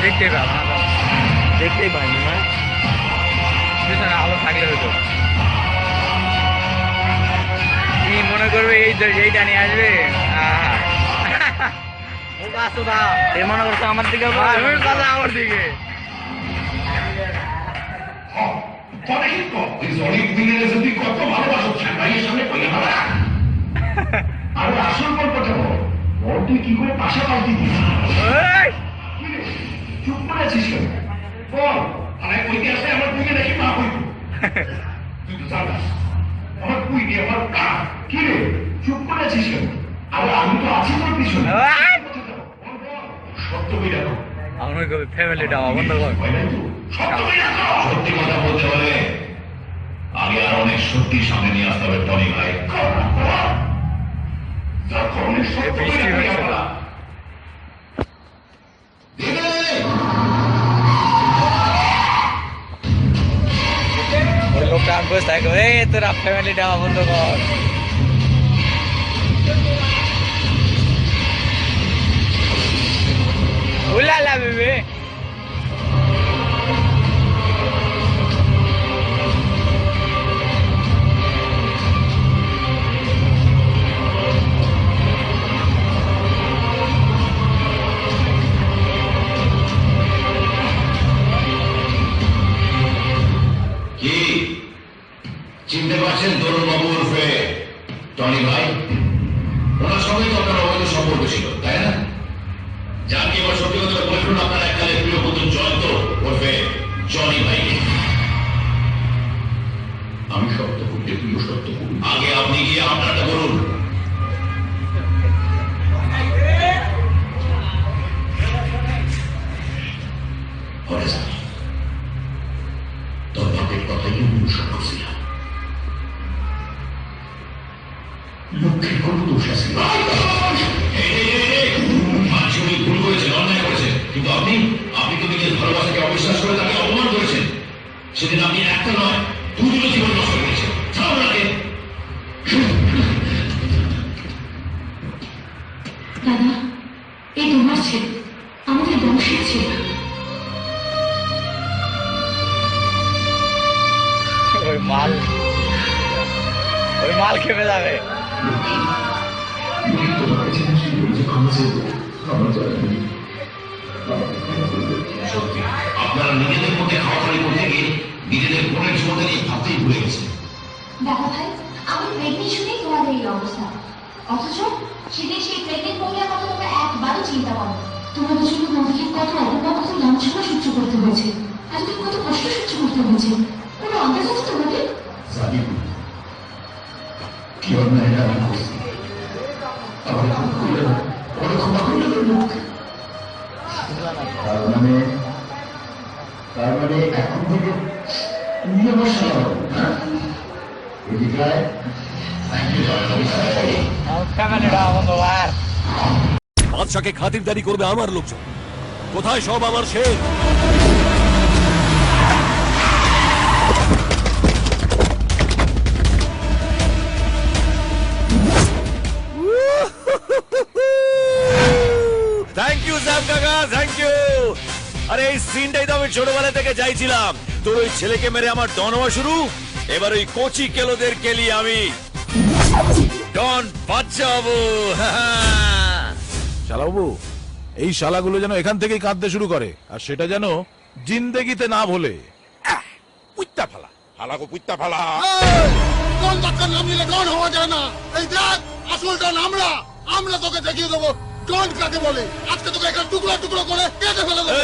[SPEAKER 5] দেখতে পাবো না দেখতেই পাইনি না পিছনে আলো থাকলে হতো কি মনে করবে এইটা নিয়ে আসবে এ মনে করছো আমার দিকে আমার দিকে
[SPEAKER 12] অনেক দিনের যদি কত ভালোবাসো ভাইয়ের সামনে পড়ে না আরে আসল গল্পটা বল বল তুই কি করে পাশা পাল্টি দিস চুপ করে আছিস কেন বল আরে কইতে আসে আমার দিকে দেখি মা কইব তুই তো জানিস আমার কই দিয়ে আমার কা কি রে চুপ করে আছিস কেন আরে আমি তো আছি তোর পিছনে সত্য কই রাখো
[SPEAKER 5] আমার কবে ফ্যামিলিটা বন্ধ কর
[SPEAKER 12] সত্যি কথা বলতে হলে আমি আর অনেক সত্যি সামনে নিয়ে আসতে হবে টনি ভাই
[SPEAKER 5] ওই লোকটা আমি বসে থাকো এই তোরা ফ্যামিলিটা বন্ধ কর উলালা বেবে
[SPEAKER 12] কি চিনতে পারছেন তরুণ বাবু উর্ফে টনি ভাই? ওনার সঙ্গে তো আপনার অবৈধ সম্পর্ক ছিল, তাই না? যাকে এবার সত্যি কথা বলুন আপনার এককালে প্রিয় পুত্র জয়ন্ত উর্ফে জনি ভাইকে। আমি সত্য করতে প্রিয় সত্য করুন, আগে আপনি গিয়ে আপনারটা করুন। তোর বাপের কথাই অনুসরণ করছিলাম, লক্ষ্যের কোন দোষ আছে ভুল করেছেন, অন্যায় করেছেন, কিন্তু আপনি তো নিজের ভালোবাসাকে অবিশ্বাস করে তাকে অপমান করেছেন। সেদিন আপনি একটা নয় দুটো জীবন নষ্ট করেছেন। ছাড়ো ওনাকে।
[SPEAKER 11] দাদা এই তোমার ছেলে, আমাদের বংশের ছেলে।
[SPEAKER 5] ওই মাল খেপে যাবে।
[SPEAKER 12] আপনারা নিজেদের মধ্যে খাওয়াখাওয়ি করতে গিয়ে নিজেদের বোনের জীবনটা নিয়ে ভাবতেই ভুলে গেছে।
[SPEAKER 11] দাদা ভাই আমি প্রেগনেন্ট শুনেই তোমাদের এই অবস্থা, অথচ সেদিন সেই প্রেগনেন্ট মহিলার কথা তোমরা একবারও চিন্তা করো। তোমাদের জন্য নদীকে কত অপমান, কত লাঞ্ছনা সহ্য করতে হয়েছে, এতদিন কত কষ্ট সহ্য করতে হয়েছে, কোনো আন্দাজ আছে তোমাদের?
[SPEAKER 12] কি অন্যায় এটা আমি করছি, আমার ক্ষমা করলে তার মানে এখন থেকে তুমি আমার সারা
[SPEAKER 2] বাদশাকে খাতিরদারি করবে আমার লোকজন। কোথায় সব আমার শের? থ্যাংক ইউ স্যাম কাকা, থ্যাংক ইউ। আরে এই সিনটাই তো আমি ছোটবেলা থেকে চাইছিলাম। তোর ওই ছেলেকে মেরে আমার ডন হওয়া শুরু, এবার ওই কচি কেলোদের কেলি আমি ডন বাচ্চা হবো।
[SPEAKER 9] শালাবাবু, এই শালাগুলো যেন এখান থেকেই কাঁদতে শুরু করে, আর সেটা যেন জিন্দেগিতে না ভোলে।
[SPEAKER 8] পুত্তা ফালা ফালাগো পুত্তা ফালা।
[SPEAKER 12] কোন বাচ্চা নাম নিলে ডন হওয়া যায় না। এই দেখ আসল ডন আমরা তোকে দেখিয়ে দেবো ডন কাকে বলে। আজকে তোকে একটা টুকরো টুকরো করে কেটে ফেলে দেবো।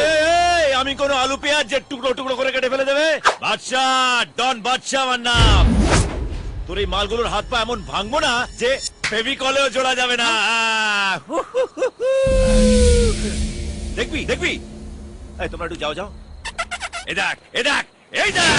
[SPEAKER 2] আমি কোন আলু পেঁয়াজ যে টুকরো টুকরো করে কেটে ফেলে দেবে? বাদশা, ডন বাদশা আমার নাম। তোর এই মালগুলোর হাত পা এমন ভাঙবো না যে ফেভিকলেও জোড়া যাবে না। দেখবি দেখবি, তোমরা একটু যাও যাও। এ দেখ এ দেখ এই দেখ।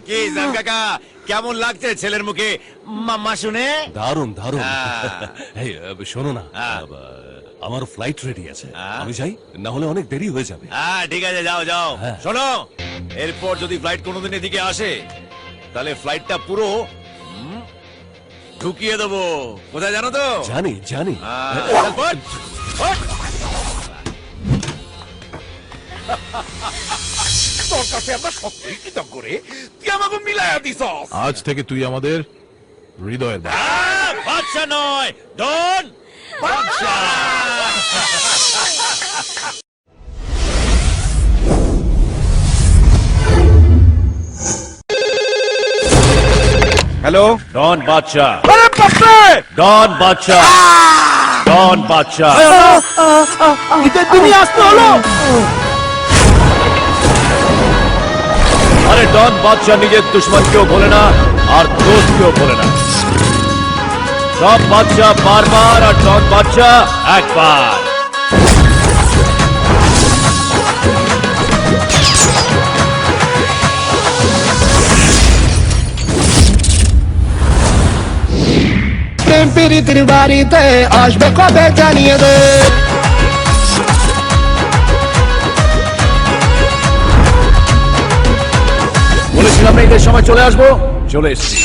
[SPEAKER 2] কি জান কাকা কেমন লাগছে ছেলের মুখে মাম্মা শুনে?
[SPEAKER 13] দারুণ দারুণ।
[SPEAKER 2] হ্যাঁ।
[SPEAKER 13] এই, শোনো না,
[SPEAKER 2] হ্যাঁ।
[SPEAKER 13] আমার ফ্লাইট রেডি আছে,
[SPEAKER 2] হ্যাঁ।
[SPEAKER 13] আমি যাই, না হলে অনেক দেরি হয়ে যাবে।
[SPEAKER 2] হ্যাঁ ঠিক আছে, যাও যাও।
[SPEAKER 13] হ্যাঁ।
[SPEAKER 2] শোনো, এরপর যদি ফ্লাইট কোনোদিন এদিকে আসে তাহলে ফ্লাইটটা পুরো ঢুকিয়ে দেবো। কোথায় জানো তো?
[SPEAKER 13] জানি জানি।
[SPEAKER 2] হ্যাঁ। ওঠ, ওঠ।
[SPEAKER 8] তোর কাছে আমরা সত্যিই কৃতজ্ঞ রে, তুই আমাকে মিলাইয়া দিছস।
[SPEAKER 9] আজ থেকে তুই আমাদের হৃদয়ের বাদশা।
[SPEAKER 2] বাদশা নয়, ডন বাদশা।
[SPEAKER 8] হ্যালো,
[SPEAKER 2] ডন বাদশা,
[SPEAKER 8] আরে বাপরে,
[SPEAKER 2] ডন বাদশা, ডন বাদশা।
[SPEAKER 8] ঈদের দিনই আসতে হলো।
[SPEAKER 2] আরে ডন বাদশা নিজের দুশ্মনকেও ভোলে না আর দোস্তকেও ভোলে না। সব বাদশা বারবার আর ডন বাদশা একবার।
[SPEAKER 5] প্রেম প্রীতির বাড়িতে আসবে কবে জানিয়ে দে।
[SPEAKER 2] বলেছিলাম না ঈদের সময় চলে আসবো, চলে এসেছি।